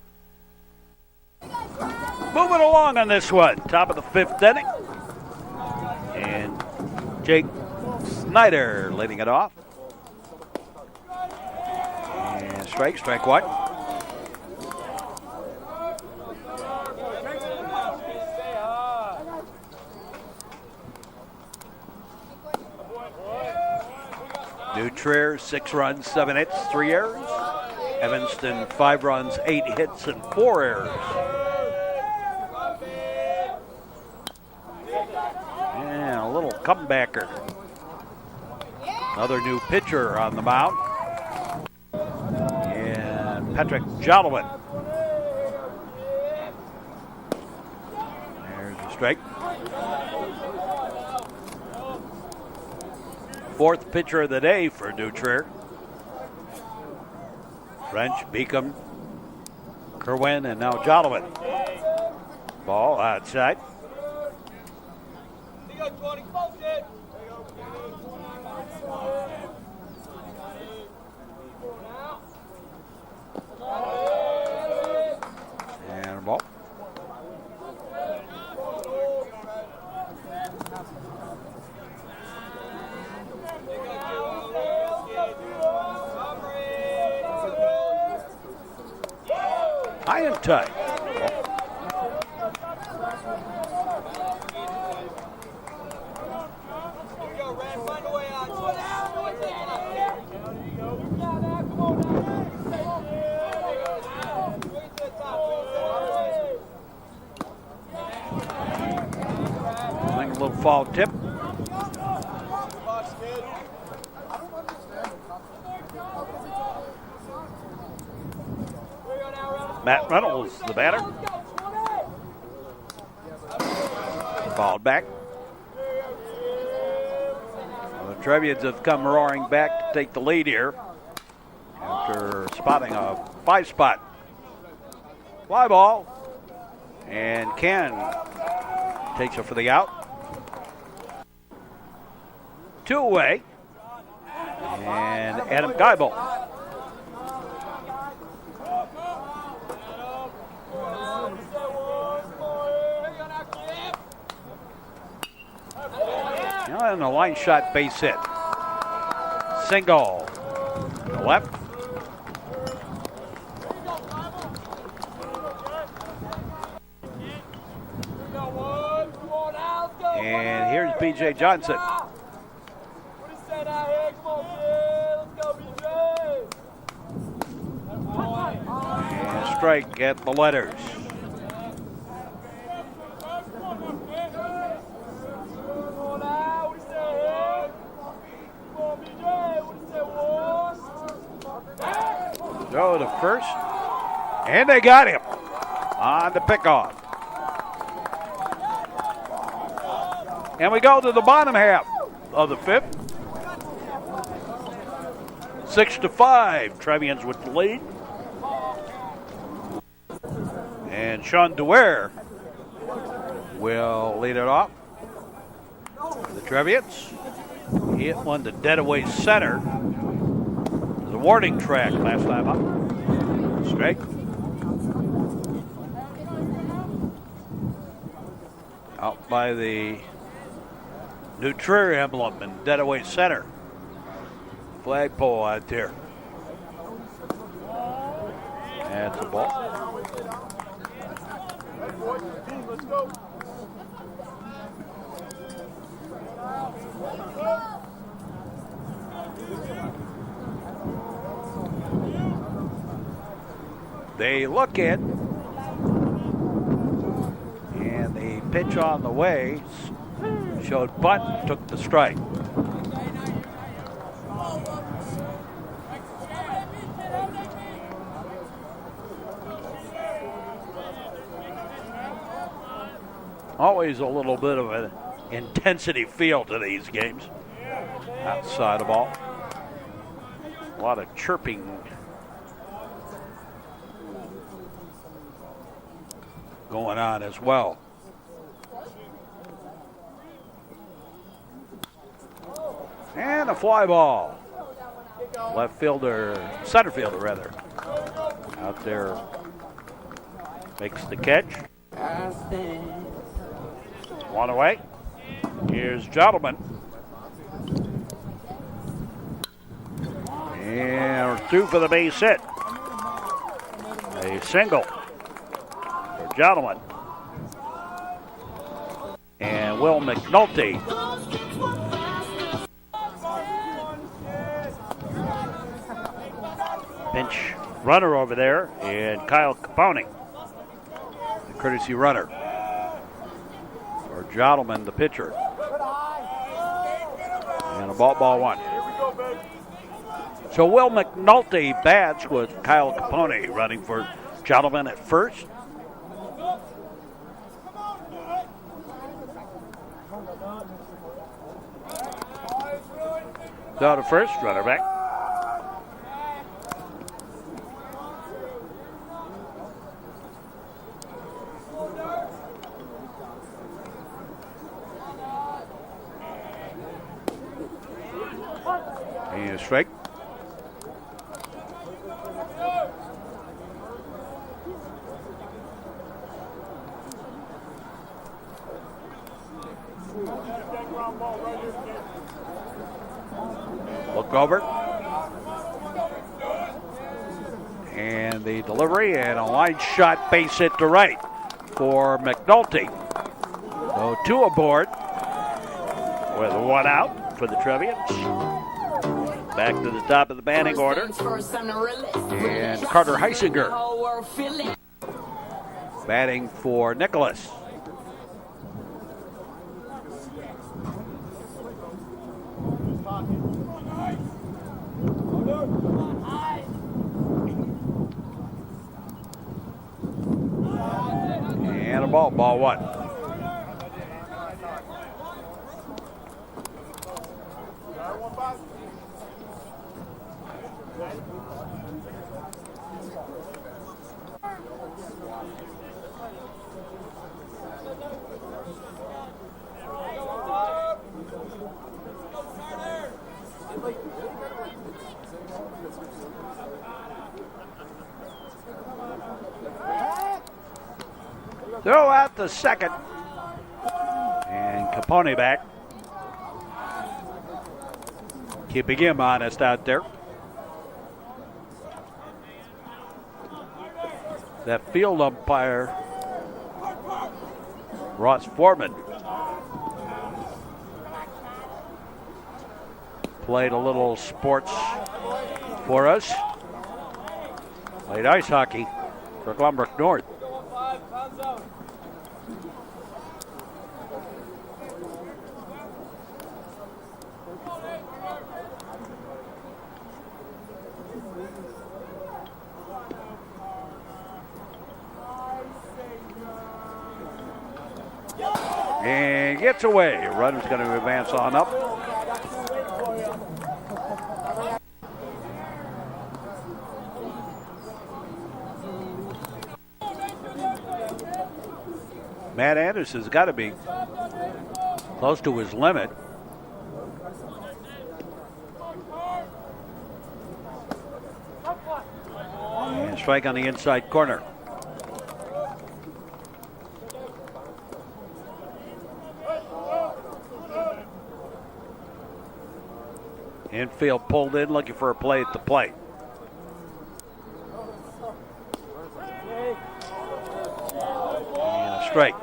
Moving along on this one, top of the 5th inning. And Jake Snyder leading it off. And strike one. New Trier, 6 runs, 7 hits, 3 errors. Evanston, 5 runs, 8 hits, and 4 errors. And a little comebacker. Another new pitcher on the mound. And Patrick Jolowin. There's a strike. 4th pitcher of the day for New Trier. French, Beacom, Kerwin, and now Jolowin. Ball outside. And a ball. High and tight. A little foul tip. Matt Reynolds, the batter. Fouled back. The Trevians have come roaring back to take the lead here after spotting a 5-spot. Fly ball. And Ken takes it for the out. 2 away. And Adam Geibel. And a line shot base hit. Single. To the left. P.J. Johnson. What he said out here? Come on, kid. Let's go, BJ. And strike at the letters. Go to first, and they got him on the pickoff. And we go to the bottom half of the fifth. 6-5, Trevians with the lead. And Sean Dwyer will lead it off for the Trevians. He hit one to dead away center. The warning track last time up. Strike. Out by the new Trier emblem in dead away center. Flagpole out there. That's the ball. Let's go. They look it, and the pitch on the way showed bunt, took the strike. Always a little bit of an intensity feel to these games. Outside the ball. A lot of chirping going on as well. And a fly ball. Left fielder, center fielder rather, out there makes the catch. One away. Here's Gentleman. And two for the base hit. A single for Gentleman. And Will McNulty. Pinch runner over there, and Kyle Capone, the courtesy runner. For Gentleman, the pitcher. And a ball one. So Will McNulty bats with Kyle Capone running for Gentleman at first. Down to first, runner back. And a strike. Look over. And the delivery and a line shot base hit to right for McNulty. So two aboard with one out for the Trevians. Back to the top of the batting order. And Carter Heisinger batting for Nicholas. And a ball one. Throw out the second. And Capone back. Keeping him honest out there. That field umpire, Ross Foreman, played a little sports for us. Played ice hockey for Glenbrook North. And gets away. Runner's going to advance on up. Matt Anderson's got to be close to his limit. And strike on the inside corner. Infield pulled in, looking for a play at the plate. And a strike.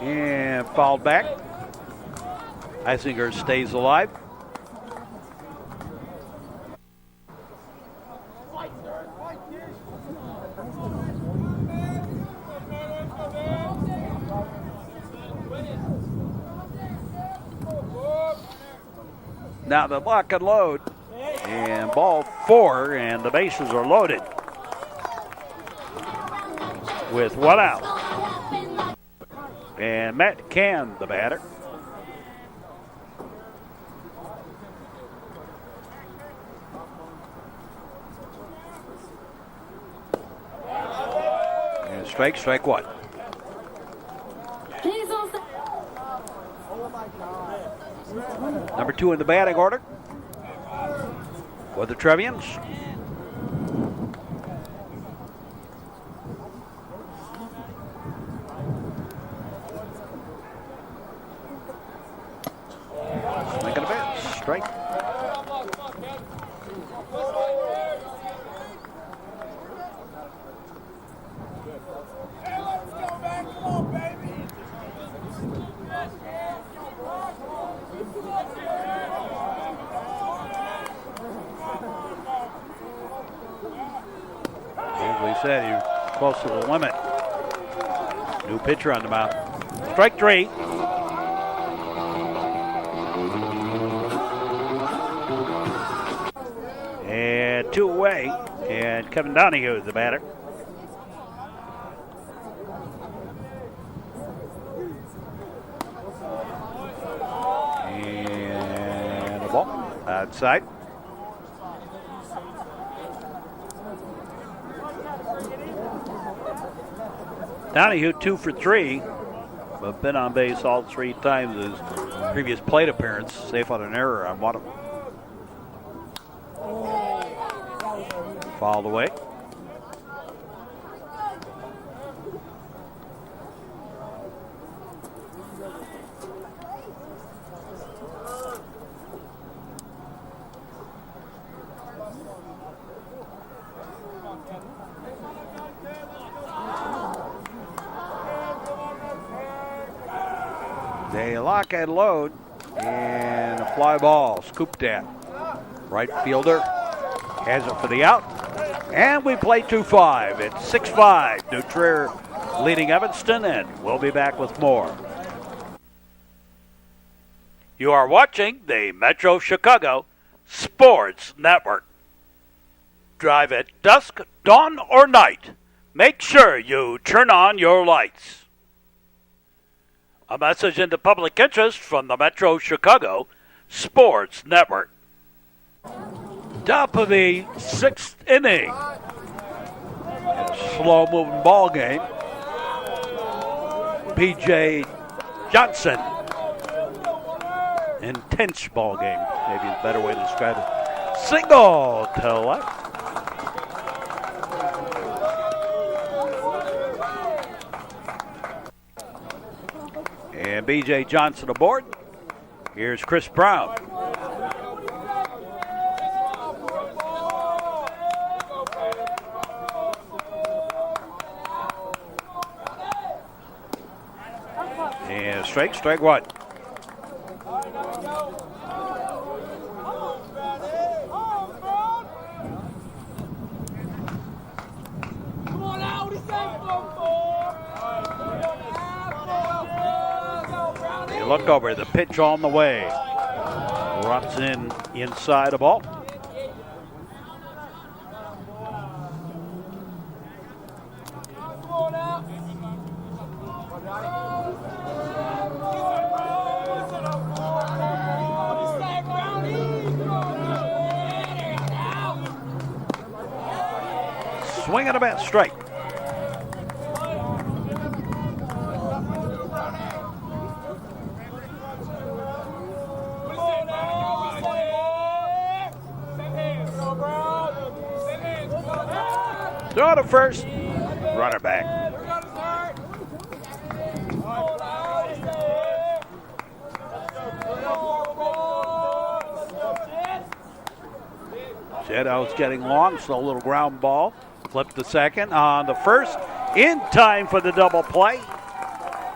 And fouled back. Heisinger stays alive. Now the lock and load. And ball 4, and the bases are loaded. With 1 out. And Matt Can, the batter. And strike 1. Number 2 in the batting order for the Trevians. Swinging a bit, strike. As we said, you're close to the limit. New pitcher on the mound. Strike 3. And 2 away. And Kevin Donahue is the batter. And a ball outside. Donahue 2 for 3, but been on base all 3 times his previous plate appearance. Safe on an error on one of them. Fouled away. They lock and load, and a fly ball scooped at. Right fielder has it for the out, and we play 2-5. It's 6-5. New Trier leading Evanston, and we'll be back with more. You are watching the Metro Chicago Sports Network. Drive at dusk, dawn, or night. Make sure you turn on your lights. A message in the public interest from the Metro Chicago Sports Network. Top of the 6th inning. Slow-moving ball game. P.J. Johnson. Intense ball game. Maybe a better way to describe it. Single to left. And B.J. Johnson aboard. Here's Chris Brown. And strike one. You look over, the pitch on the way. Runs inside the ball. Swing and a bat, strike. Throw to first, runner back. Shadow's getting long, so a little ground ball. Flip to second on the first, in time for the double play.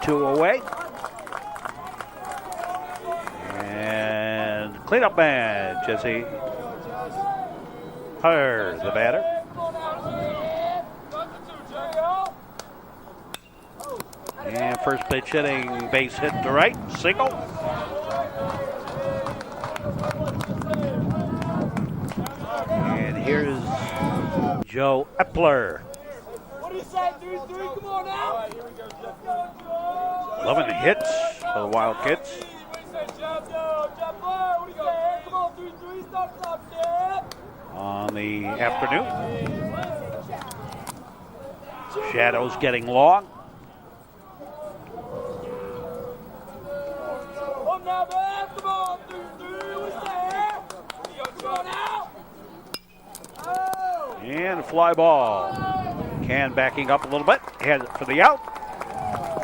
2 away. And cleanup man, Jesse Hunter, the batter. And first pitch hitting, base hit to right, single. And here's Joe Epler. What do you say, 3-3? Come on now. 11 hits for the Wildkits. On the afternoon. Shadows getting long. And a fly ball. Can backing up a little bit. Has it for the out.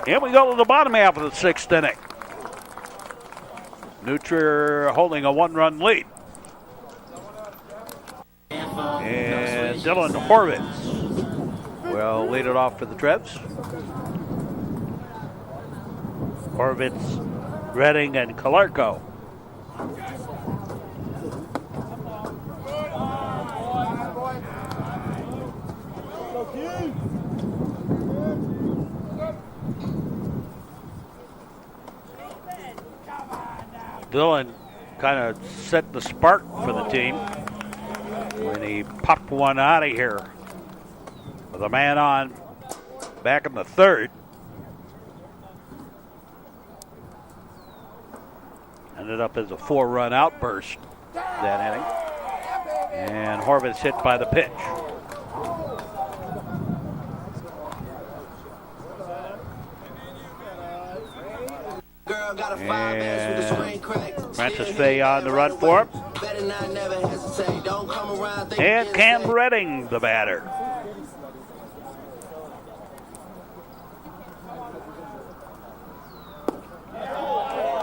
And we go to the bottom half of the 6th inning. New Trier holding a 1-run lead. And Dylan Horvitz will lead it off for the Trevs. Horvitz, Redding, and Kalarko. Dylan kind of set the spark for the team when he popped one out of here with a man on back in the 3rd. Ended up as a 4-run outburst that inning. And Horvitz hit by the pitch. And Francis Fay on the run for him. And Cam Redding, the batter.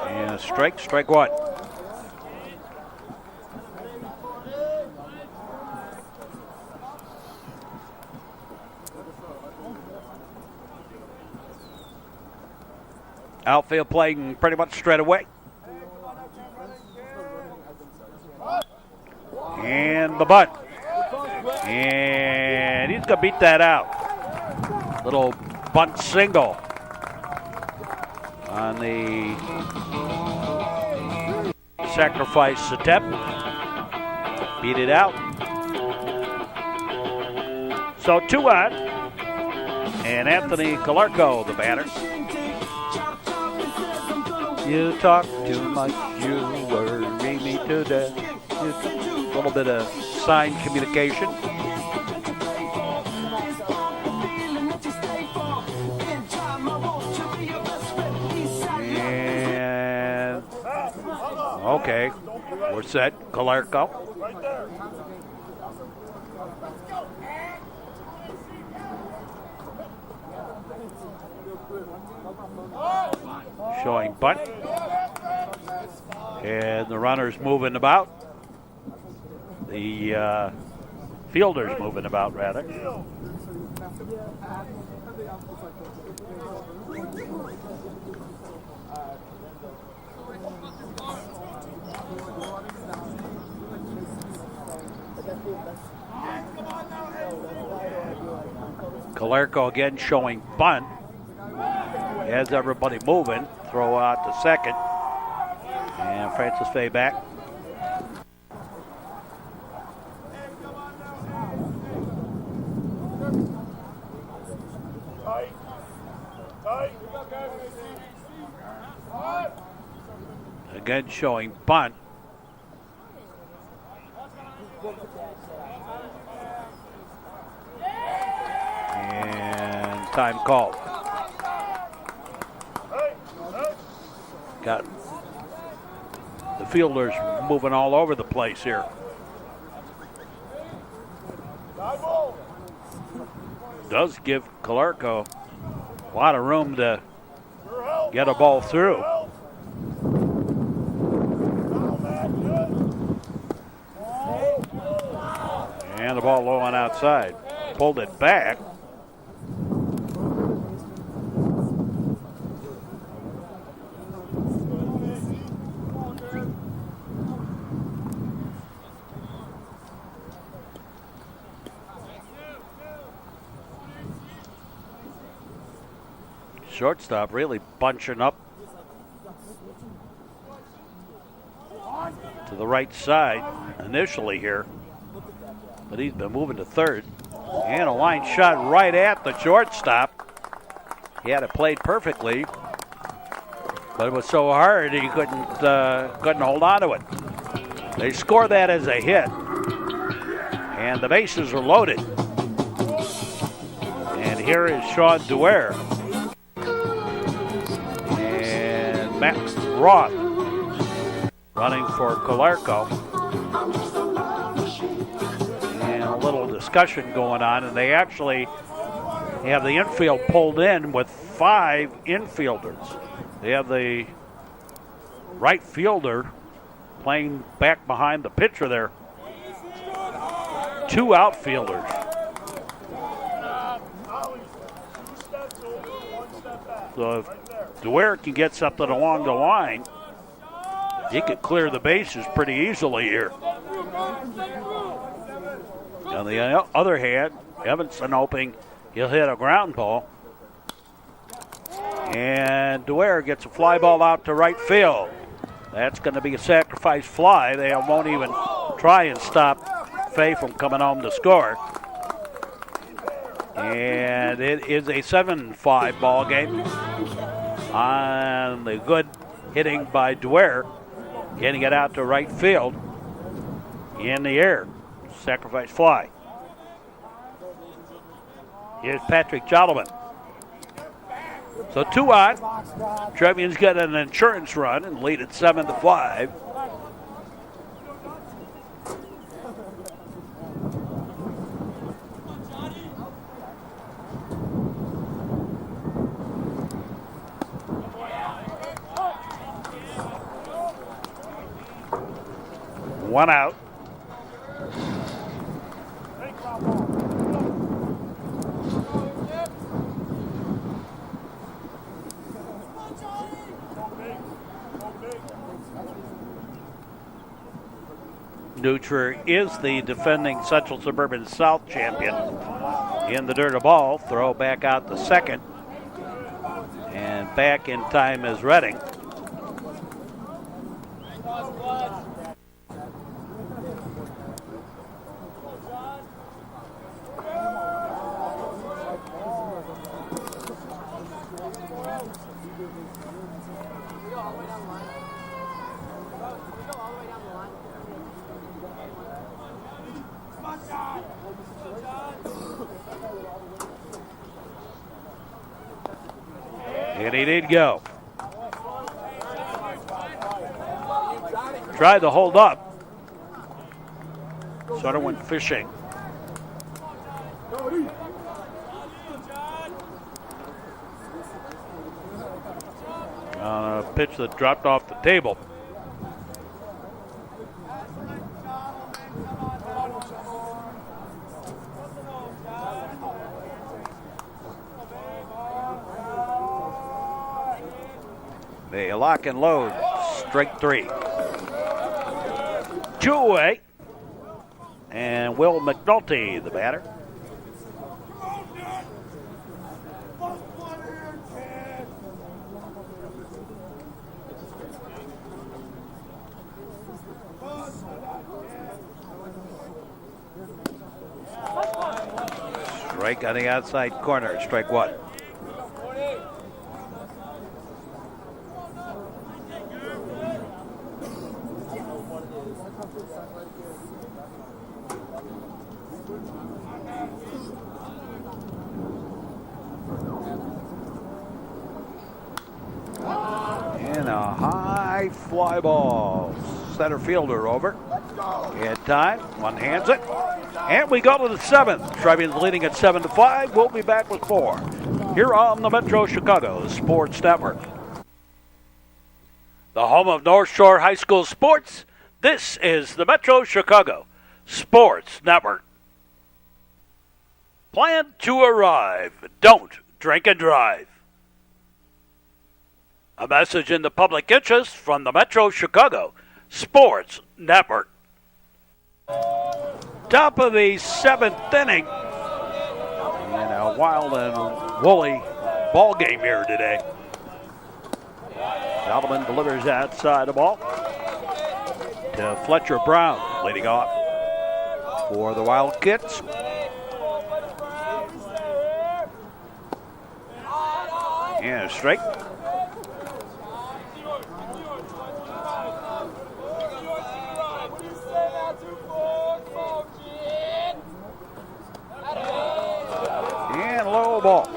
And strike one. Outfield playing pretty much straight away. And the bunt. And he's going to beat that out. Little bunt single on the sacrifice attempt. Beat it out. So 2 out. And Anthony Kalarko, the batter. You talk too much, you worry me to death. A little bit of sign communication. And okay, we're set. Kalarko. Showing bunt. And the runner's moving about. The fielder's moving about, rather. Kalerko again showing bunt. Has everybody moving. Throw out to second. And Francis Fay back. Again showing bunt. And time called. Got the fielders moving all over the place here. Does give Kalerko a lot of room to get a ball through. And the ball low on outside. Pulled it back. Shortstop really bunching up to the right side initially here, but he's been moving to third. And a line shot right at the shortstop. He had it played perfectly, but it was so hard he couldn't hold on to it. They score that as a hit, and the bases are loaded. And here is Sean Duer. Max Roth running for Kalerko. And a little discussion going on, and they actually have the infield pulled in with 5 infielders. They have the right fielder playing back behind the pitcher there. 2 outfielders. So if Duer can get something along the line, he could clear the bases pretty easily here. On the other hand, Evanston hoping he'll hit a ground ball. And Duer gets a fly ball out to right field. That's going to be a sacrifice fly. They won't even try and stop Fay from coming home to score. And it is a 7-5 ball game on the good hitting by Duer, getting it out to right field in the air. Sacrifice fly. Here's Patrick Jolliman. So 2 out. Trevians get an insurance run and lead at 7-5. One out. Trier is the defending Central Suburban South champion. In the dirt of ball, throw back out to second. And back in time is Redding. And he did go. Tried to hold up. Sort of went fishing. pitch that dropped off the table. They lock and load. Strike 3. 2 away. And Will McNulty, the batter. Strike on the outside corner. Strike 1. And a high fly ball. Center fielder over. In time. One hands it. And we go to the 7th. Trevians leading at 7-5. We'll be back with 4 here on the Metro Chicago Sports Network. The home of North Shore High School sports. This is the Metro Chicago Sports Network. Plan to arrive. Don't drink and drive. A message in the public interest from the Metro Chicago Sports Network. Top of the 7th inning. And a wild and woolly ball game here today. Solomon delivers outside the ball to Fletcher Brown, leading off for the Wildkits. And a strike. And low ball.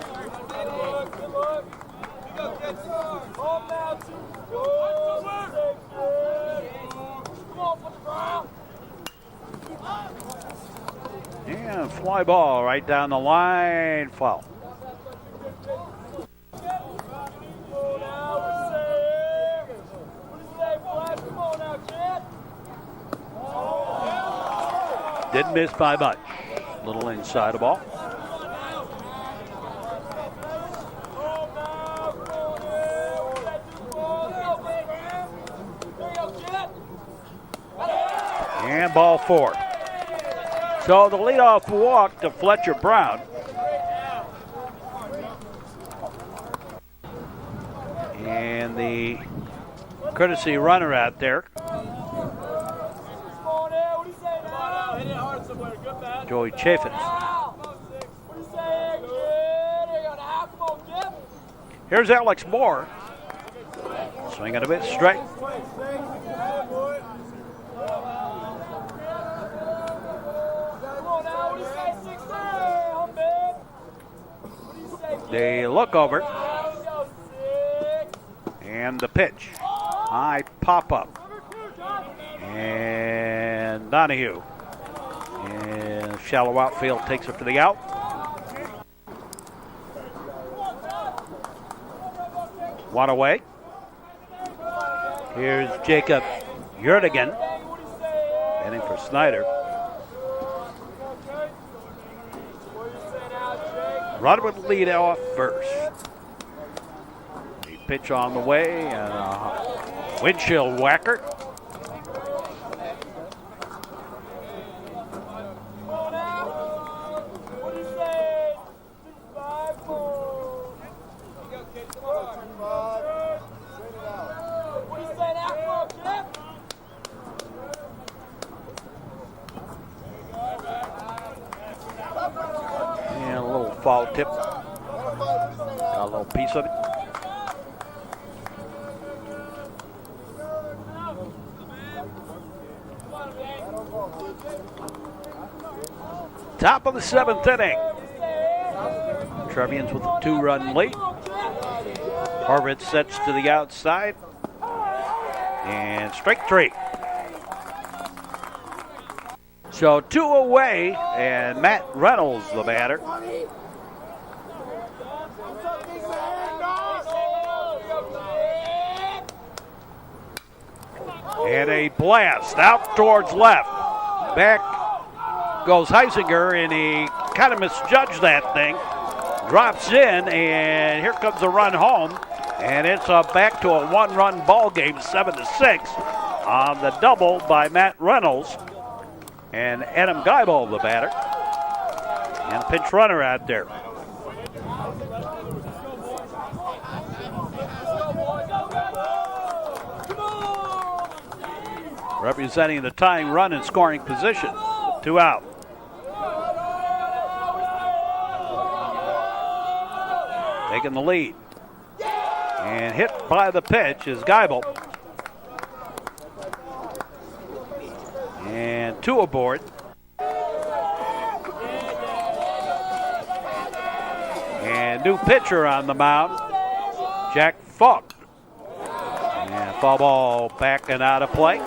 And fly ball right down the line. Foul. Didn't miss by much. Little inside the ball. And ball 4. So the leadoff walk to Fletcher Brown. And the courtesy runner out there. Joey Chaffins. Here's Alex Moore. Swinging a bit straight. They look over. And the pitch. High pop up. And Donahue. And shallow outfield takes it for the out. One away. Here's Jacob Yertigan. Heading for Snyder. Run would lead off first. The pitch on the way and a windshield whacker. Foul tip. Got a little piece of it. Top of the 7th inning. Trevians with a 2-run lead. Harvard sets to the outside. And strike 3. So 2 away, and Matt Reynolds the batter. And a blast out towards left. Back goes Heisinger, and he kind of misjudged that thing. Drops in, and here comes a run home. And it's back to a one-run ball game, 7-6, on the double by Matt Reynolds. And Adam Geibel, the batter. And pinch runner out there. Representing the tying run in scoring position. 2 out. Taking the lead. And hit by the pitch is Geibel. And 2 aboard. And new pitcher on the mound, Jack Falk. And foul ball back and out of play.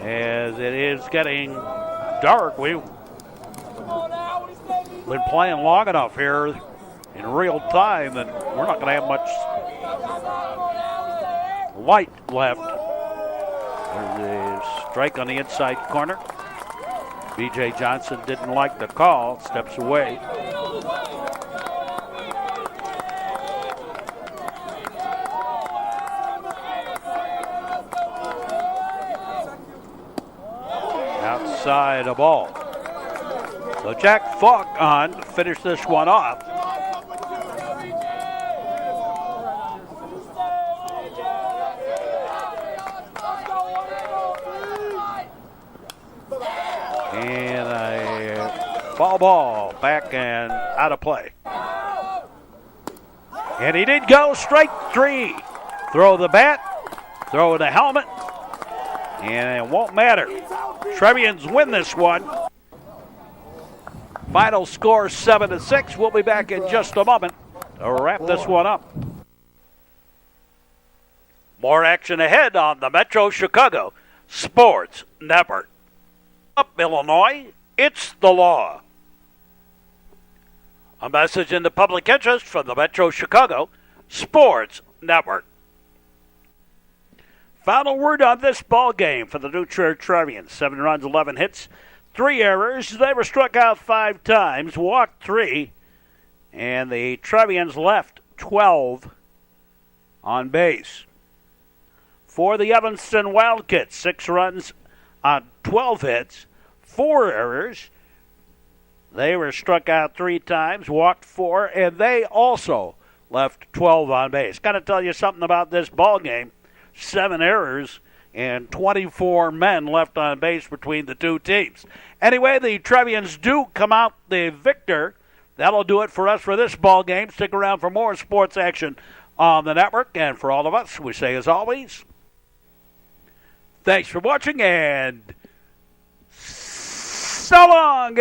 As it is getting dark, we've been playing long enough here in real time that we're not going to have much light left. There's a strike on the inside corner. B.J. Johnson didn't like the call, steps away. Outside a ball. So Jack Falk on to finish this one off. And a foul ball back and out of play. And he did go strike 3. Throw the bat, throw the helmet, and it won't matter. Trevians win this one. Final score 7-6. We'll be back in just a moment to wrap this one up. More action ahead on the Metro Chicago Sports Network. Up, Illinois, it's the law. A message in the public interest from the Metro Chicago Sports Network. Final word on this ball game for the new Trier Trevians. 7 runs, 11 hits, 3 errors. They were struck out 5 times, walked 3, and the Trevians left 12 on base. For the Evanston Wildkits, 6 runs on 12 hits, 4 errors. They were struck out 3 times, walked 4, and they also left 12 on base. Got to tell you something about this ball game. 7 errors and 24 men left on base between the two teams. Anyway, the Trevians do come out the victor. That'll do it for us for this ball game. Stick around for more sports action on the network. And for all of us, we say as always, thanks for watching and so long.